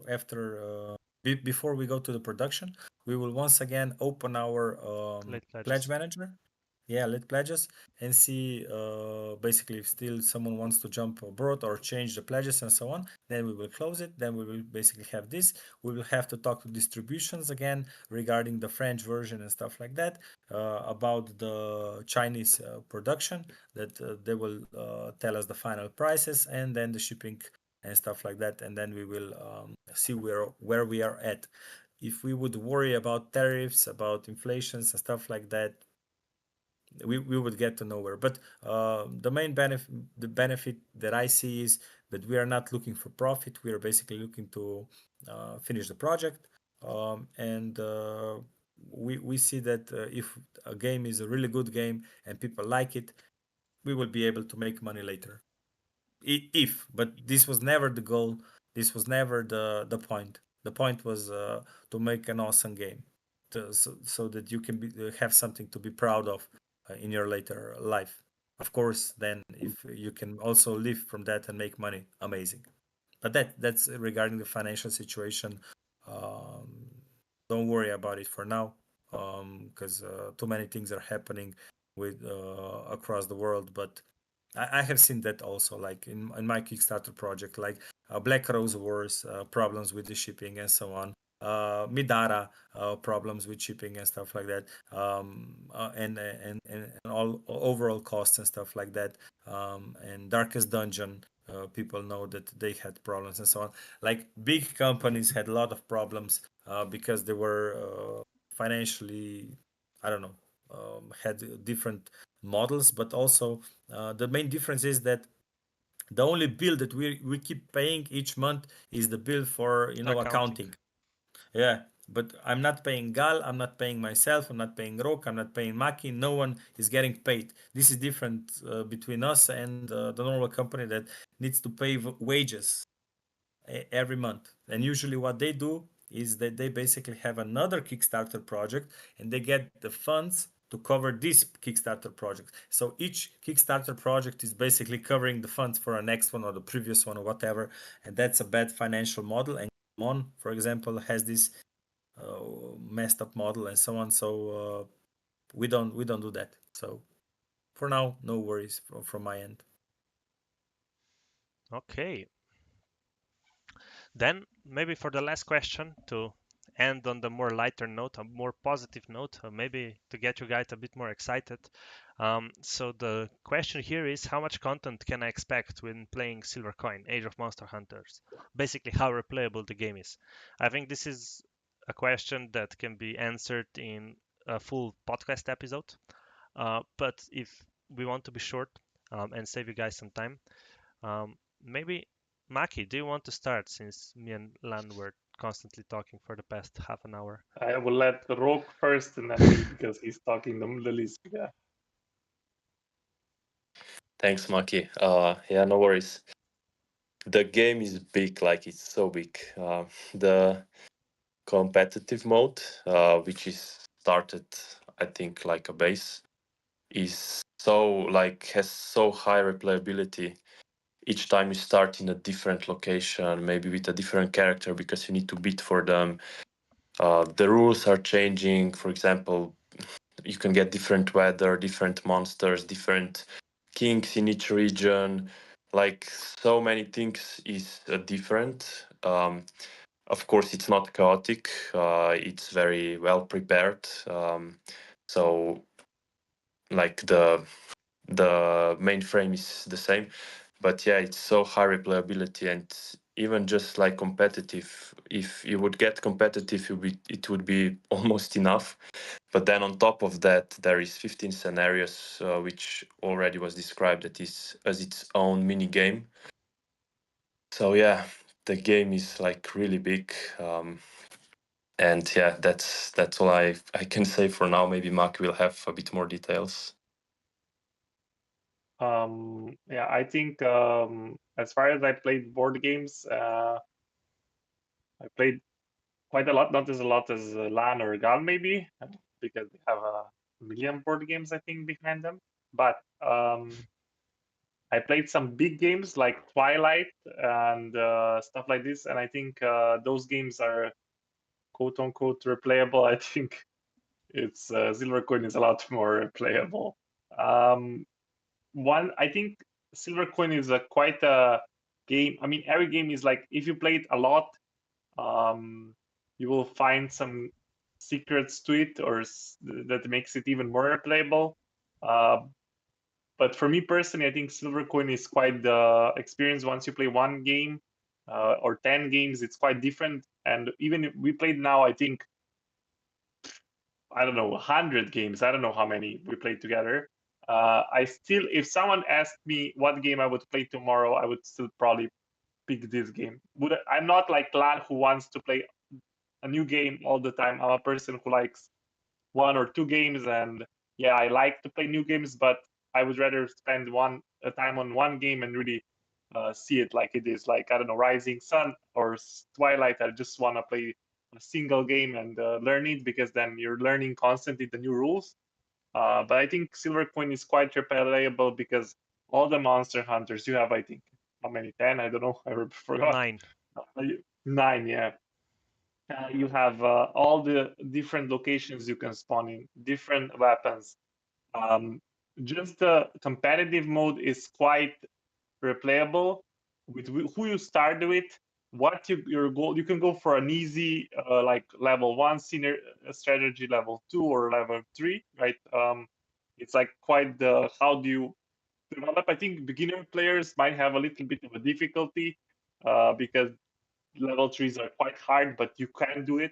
after before we go to the production, we will once again open our Late pledge pledges. manager. Yeah, let pledges and see basically if still someone wants to jump abroad or change the pledges and so on. Then we will close it. Then we will basically have this. We will have to talk to distributions again regarding the French version and stuff like that, about the Chinese production, that they will tell us the final prices and then the shipping and stuff like that, and then we will see where we are at. If we would worry about tariffs, about inflations and stuff like that, we would get to nowhere. But the benefit that I see is that we are not looking for profit. We are basically looking to finish the project, and we see that if a game is a really good game and people like it, we will be able to make money later. If, but this was never the goal. This was never the point. The point was to make an awesome game, so that you can have something to be proud of in your later life. Of course, then if you can also live from that and make money, amazing. But that's regarding the financial situation. Um, don't worry about it for now, because too many things are happening with across the world. But I have seen that also, like in my Kickstarter project, like Black Rose Wars, problems with the shipping and so on. Midara, problems with shipping and stuff like that, and all overall costs and stuff like that. And Darkest Dungeon, people know that they had problems and so on. Like big companies had a lot of problems because they were financially, I don't know, had different models, but also the main difference is that the only bill that we keep paying each month is the bill for Accounting. accounting. Yeah, but I'm not paying Gal, I'm not paying myself, I'm not paying Rok, I'm not paying Maki. No one is getting paid. This is different between us and the normal company that needs to pay wages every month. And usually, what they do is that they basically have another Kickstarter project and they get the funds to cover this Kickstarter project. So each Kickstarter project is basically covering the funds for a next one or the previous one or whatever. And that's a bad financial model. And Mon, for example, has this messed up model and so on. So we don't do that. So for now, no worries from my end. Okay. Then maybe for the last question, to end on the more lighter note, a more positive note, maybe to get you guys a bit more excited. So the question here is, how much content can I expect when playing Silver Coin, Age of Monster Hunters? Basically, how replayable the game is. I think this is a question that can be answered in a full podcast episode. But if we want to be short and save you guys some time, maybe Maki, do you want to start, since me and Lan were constantly talking for the past half an hour? I will let Roke first and then me because he's talking the least. Yeah. Thanks, Maki. Yeah, no worries. The game is big, like it's so big. The competitive mode, which is started, I think, like a base, is so like has so high replayability. Each time you start in a different location, maybe with a different character, because you need to beat for them. The rules are changing. For example, you can get different weather, different monsters, different kings in each region. Like so many things is different. Of course, it's not chaotic. It's very well prepared. So like the main frame is the same, but yeah, it's so high replayability, and even just like competitive, if you would get competitive, it would be almost enough. But then on top of that, there is 15 scenarios, which already was described that is as its own mini game. So yeah, the game is like really big. And yeah, that's all I can say for now. Maybe Mark will have a bit more details. Yeah, I think as far as I played board games, I played quite a lot, not as a lot as LAN or GAL maybe, because they have a million board games I think behind them. But I played some big games like Twilight and stuff like this, and I think those games are quote unquote replayable. I think it's Silvercoin is a lot more playable. I think Silvercoin is a quite a game. I mean, every game is like if you play it a lot, um, you will find some secrets to it or that makes it even more replayable. But for me personally, I think Silvercoin is quite the experience. Once you play one game or 10 games, it's quite different. And even if we played now, I think, I don't know, 100 games. I don't know how many we played together. I still, if someone asked me what game I would play tomorrow, I would still probably pick this game. I'm not like Lad who wants to play a new game all the time. I'm a person who likes one or two games, and yeah, I like to play new games, but I would rather spend a time on one game and really see it like it is. Like I don't know, Rising Sun or Twilight. I just want to play a single game and learn it because then you're learning constantly the new rules. But I think Silver Coin is quite replayable because all the monster hunters you have, I think, how many? 10? I don't know. I forgot. 9. 9, yeah. You have all the different locations you can spawn in, different weapons. Just the competitive mode is quite replayable with who you start with, your goal. You can go for an easy like level 1 senior strategy, level 2 or level 3, right? It's like quite the how do you develop. I think beginner players might have a little bit of a difficulty because level 3s are quite hard, but you can do it.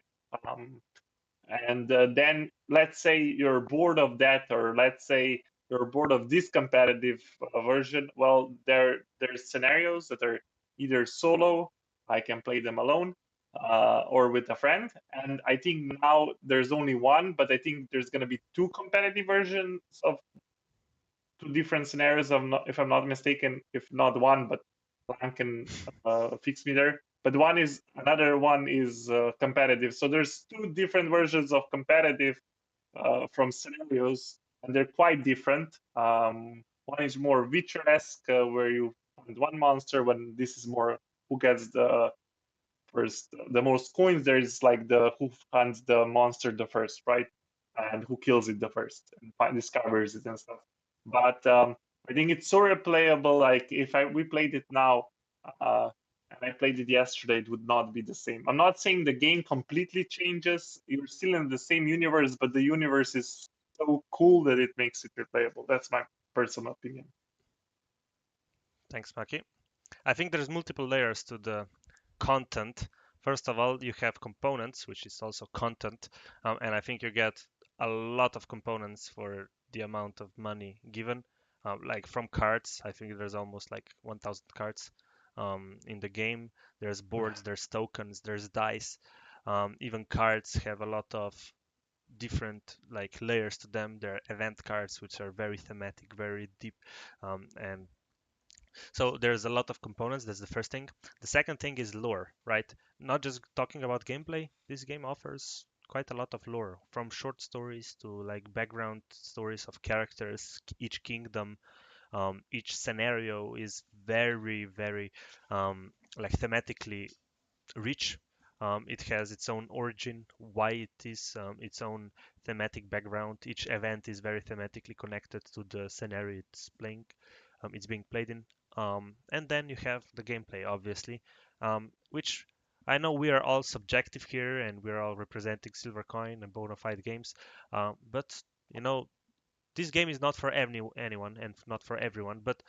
And then let's say you're bored of that, or let's say you're bored of this competitive version. Well, there's scenarios that are either solo, I can play them alone, or with a friend. And I think now there's only one, but I think there's going to be two competitive versions of two different scenarios. If I'm not mistaken, if not one, but Lan can fix me there. But another one is competitive. So there's two different versions of competitive from scenarios, and they're quite different. One is more Witcher-esque, where you find one monster. When this is more who gets the most coins. There is like the who finds the monster the first, right, and who kills it the first and discovers it and stuff. But I think it's so replayable. Like if we played it now, and I played it yesterday, it would not be the same. I'm not saying the game completely changes. You're still in the same universe, but the universe is so cool that it makes it replayable. That's my personal opinion. Thanks, Maki. I think there's multiple layers to the content. First of all, you have components, which is also content, and I think you get a lot of components for the amount of money given. Like from cards, I think there's almost like 1,000 cards in the game. There's boards, there's tokens, there's dice. Even cards have a lot of different like layers to them. There are event cards, which are very thematic, very deep, and so there's a lot of components. That's the first thing. The second thing is lore, right? Not just talking about gameplay. This game offers quite a lot of lore, from short stories to like background stories of characters. Each kingdom, each scenario is very, very like thematically rich. It has its own origin, why it is its own thematic background. Each event is very thematically connected to the scenario it's being played in. And then you have the gameplay, obviously, which I know we are all subjective here and we're all representing Silvercoin and bona fide games, but you know this game is not for anyone and not for everyone. But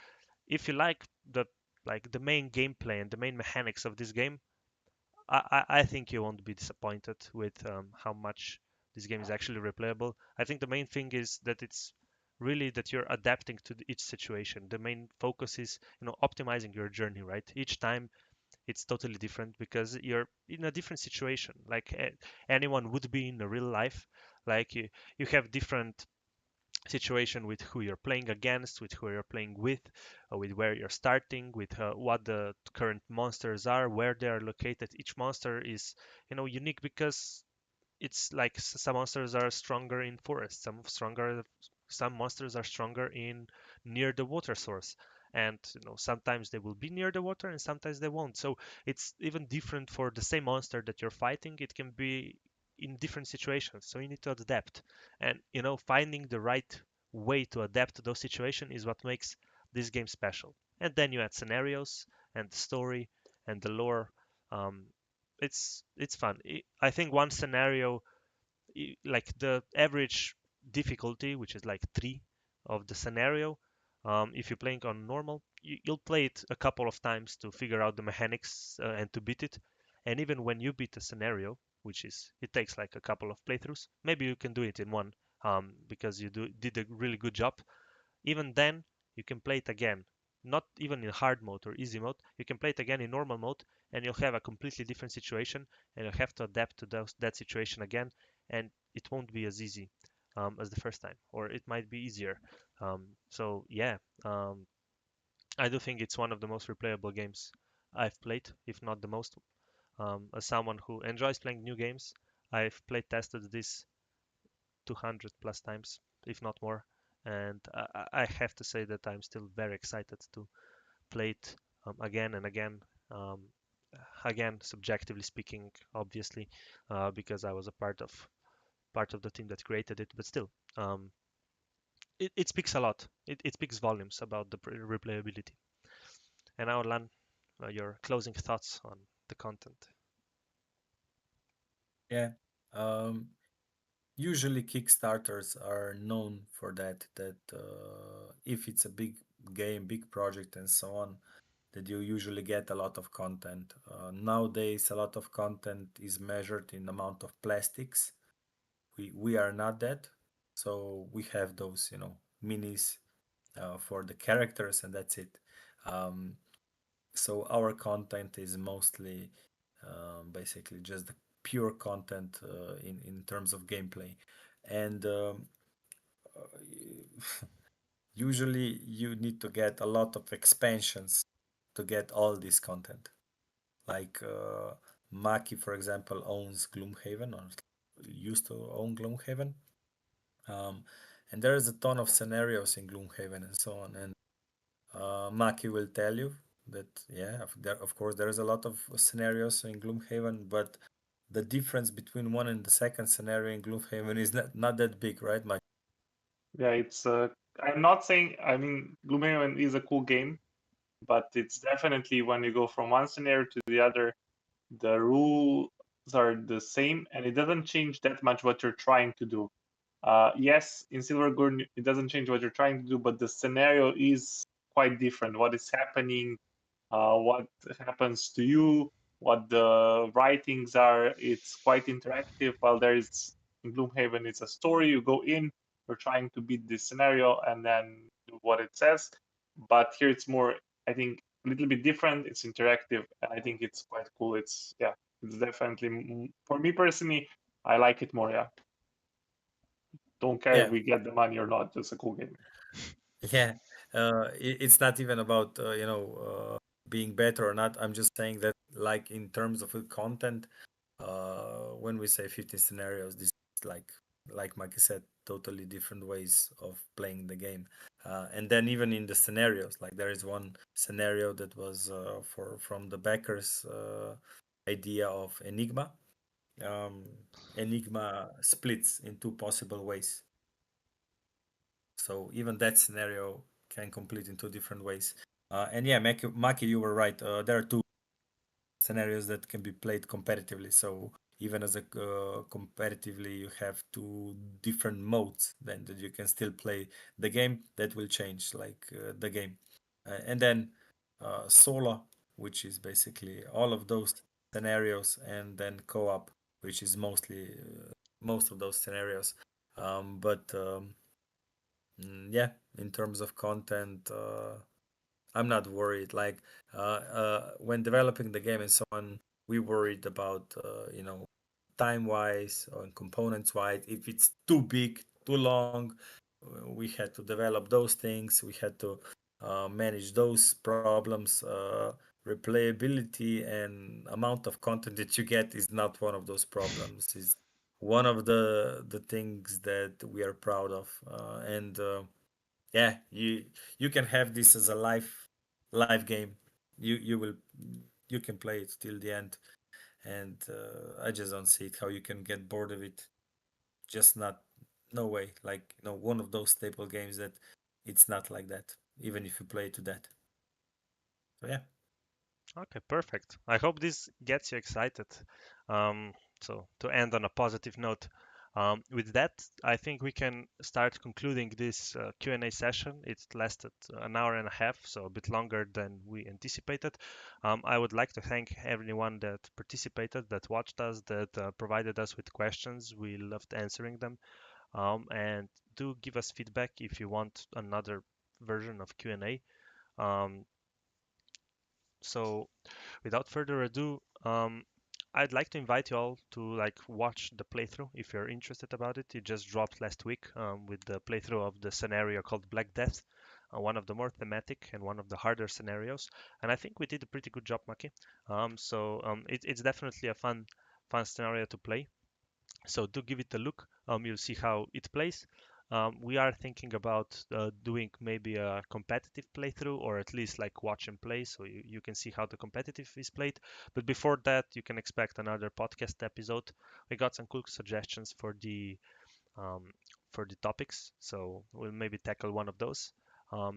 if you like the like the main gameplay and the main mechanics of this game, I think you won't be disappointed with how much this game is actually replayable. I think the main thing is that it's really that you're adapting to each situation. The main focus is, optimizing your journey, right? Each time it's totally different because you're in a different situation, like anyone would be in a real life. Like you have different situation with who you're playing against, with who you're playing with where you're starting, with what the current monsters are, where they are located. Each monster is, unique because it's like some monsters are stronger in forests, some monsters are stronger in near the water source, and sometimes they will be near the water and sometimes they won't. So it's even different for the same monster that you're fighting. It can be in different situations, so you need to adapt. And finding the right way to adapt to those situations is what makes this game special. And then you add scenarios and the story and the lore. um, it's fun. I think one scenario, like the average difficulty, which is like 3 of the scenario, if you're playing on normal, you'll play it a couple of times to figure out the mechanics and to beat it. And even when you beat a scenario, which is it takes like a couple of playthroughs, maybe you can do it in one, because you did a really good job. Even then, you can play it again, not even in hard mode or easy mode. You can play it again in normal mode, and you'll have a completely different situation, and you'll have to adapt to that situation again, and it won't be as easy as the first time, or it might be easier. So yeah, I do think it's one of the most replayable games I've played, if not the most. As someone who enjoys playing new games, I've played tested this 200 plus times, if not more. And I have to say that I'm still very excited to play it again and again. Um, Again, subjectively speaking, obviously, because I was a part of the team that created it. But still, it speaks a lot. It speaks volumes about the replayability. And now, Lan, your closing thoughts on the content. Yeah. Um, Usually Kickstarters are known for that, that if it's a big game, big project and so on, that you usually get a lot of content. Nowadays, a lot of content is measured in amount of plastics. We are not that. So we have those, minis for the characters and that's it. Um, so our content is mostly basically just the pure content in terms of gameplay. And usually you need to get a lot of expansions to get all this content. Like Maki, for example, owns Gloomhaven or used to own Gloomhaven. Um, and there is a ton of scenarios in Gloomhaven and so on. And Maki will tell you that, yeah, of course, there is a lot of scenarios in Gloomhaven, but the difference between one and the second scenario in Gloomhaven is not that big, right, Maki? Yeah, it's I'm not saying, I mean, Gloomhaven is a cool game, but it's definitely when you go from one scenario to the other, the rules are the same and it doesn't change that much what you're trying to do. Yes, in Silvergun, it doesn't change what you're trying to do, but the scenario is quite different. What is happening, what happens to you, what the writings are. It's quite interactive. While there is in Gloomhaven, it's a story. You go in, you're trying to beat this scenario, and then do what it says. But here it's more, I think, a little bit different. It's interactive, and I think it's quite cool. It's yeah, it's definitely for me personally, I like it more. Yeah, don't care if Yeah, we get the money or not. It's a cool game. yeah. It's not even about being better or not. I'm just saying that, like in terms of the content, when we say 50 scenarios, this is like Mike said, totally different ways of playing the game. And then even in the scenarios, like there is one scenario that was from the backers idea of Enigma. Um, Enigma splits in two possible ways. So even that scenario can complete in two different ways. And yeah, Maki, you were right. There are two scenarios that can be played competitively. So even as a competitively, you have two different modes. Then that you can still play the game. That will change like the game, and then solo, which is basically all of those scenarios, and then co-op, which is mostly most of those scenarios. But yeah, in terms of content, I'm not worried. Like when developing the game and so on, we worried about time wise or components wise. If it's too big, too long, we had to develop those things. We had to manage those problems. Replayability and amount of content that you get is not one of those problems. Is one of the things that we are proud of, and yeah, you can have this as a live game. You will you can play it till the end, and I just don't see it how you can get bored of it. Just not, no way. Like one of those staple games that it's not like that, even if you play to that. So yeah. Okay, perfect. I hope this gets you excited. Um, so to end on a positive note, with that, I think we can start concluding this Q&A session. It's lasted an hour and a half, so a bit longer than we anticipated. I would like to thank everyone that participated, that watched us, that provided us with questions. We loved answering them. And do give us feedback if you want another version of Q&A. Um, so without further ado, I'd like to invite you all to like watch the playthrough if you're interested about it. It just dropped last week with the playthrough of the scenario called Black Death, one of the more thematic and one of the harder scenarios. And I think we did a pretty good job, Maki. It's definitely a fun scenario to play. So do give it a look. You'll see how it plays. We are thinking about doing maybe a competitive playthrough or at least like watch and play so you can see how the competitive is played. But before that, you can expect another podcast episode. We got some cool suggestions um, for the topics, so we'll maybe tackle one of those.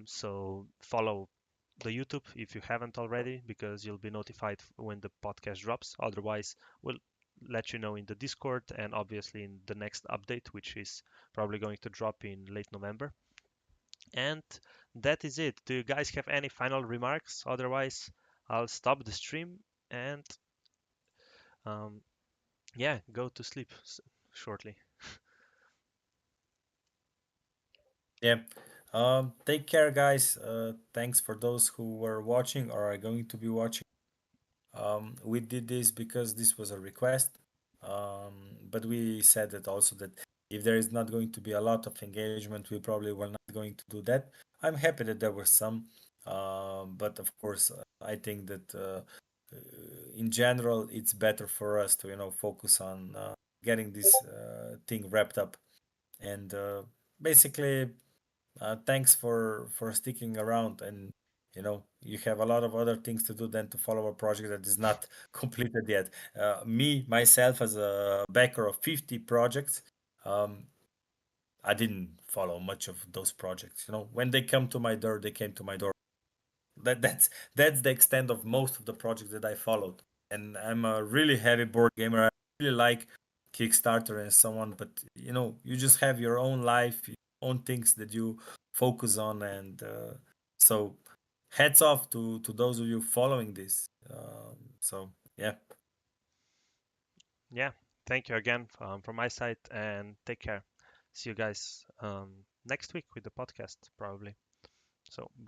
So follow the YouTube if you haven't already, because you'll be notified when the podcast drops. Otherwise, we'll let you know in the Discord and obviously in the next update, which is probably going to drop in late November. And that is it. Do you guys have any final remarks? Otherwise, I'll stop the stream and um, yeah, go to sleep shortly. Yeah. Take care, guys. Thanks for those who were watching or are going to be watching. We did this because this was a request, but we said that also that if there is not going to be a lot of engagement, we probably were not going to do that. I'm happy that there was some, but of course, I think that in general, it's better for us to focus on getting this thing wrapped up. And basically, thanks for sticking around, and you have a lot of other things to do than to follow a project that is not completed yet. Me myself as a backer of 50 projects, um, I didn't follow much of those projects. When they come to my door, they came to my door. That's the extent of most of the projects that I followed. And I'm a really heavy board gamer. I really like Kickstarter and so on, but you just have your own life, your own things that you focus on, and so hats off to those of you following this. So yeah, Yeah, thank you again from my side and take care. See you guys next week with the podcast, probably. So, bye.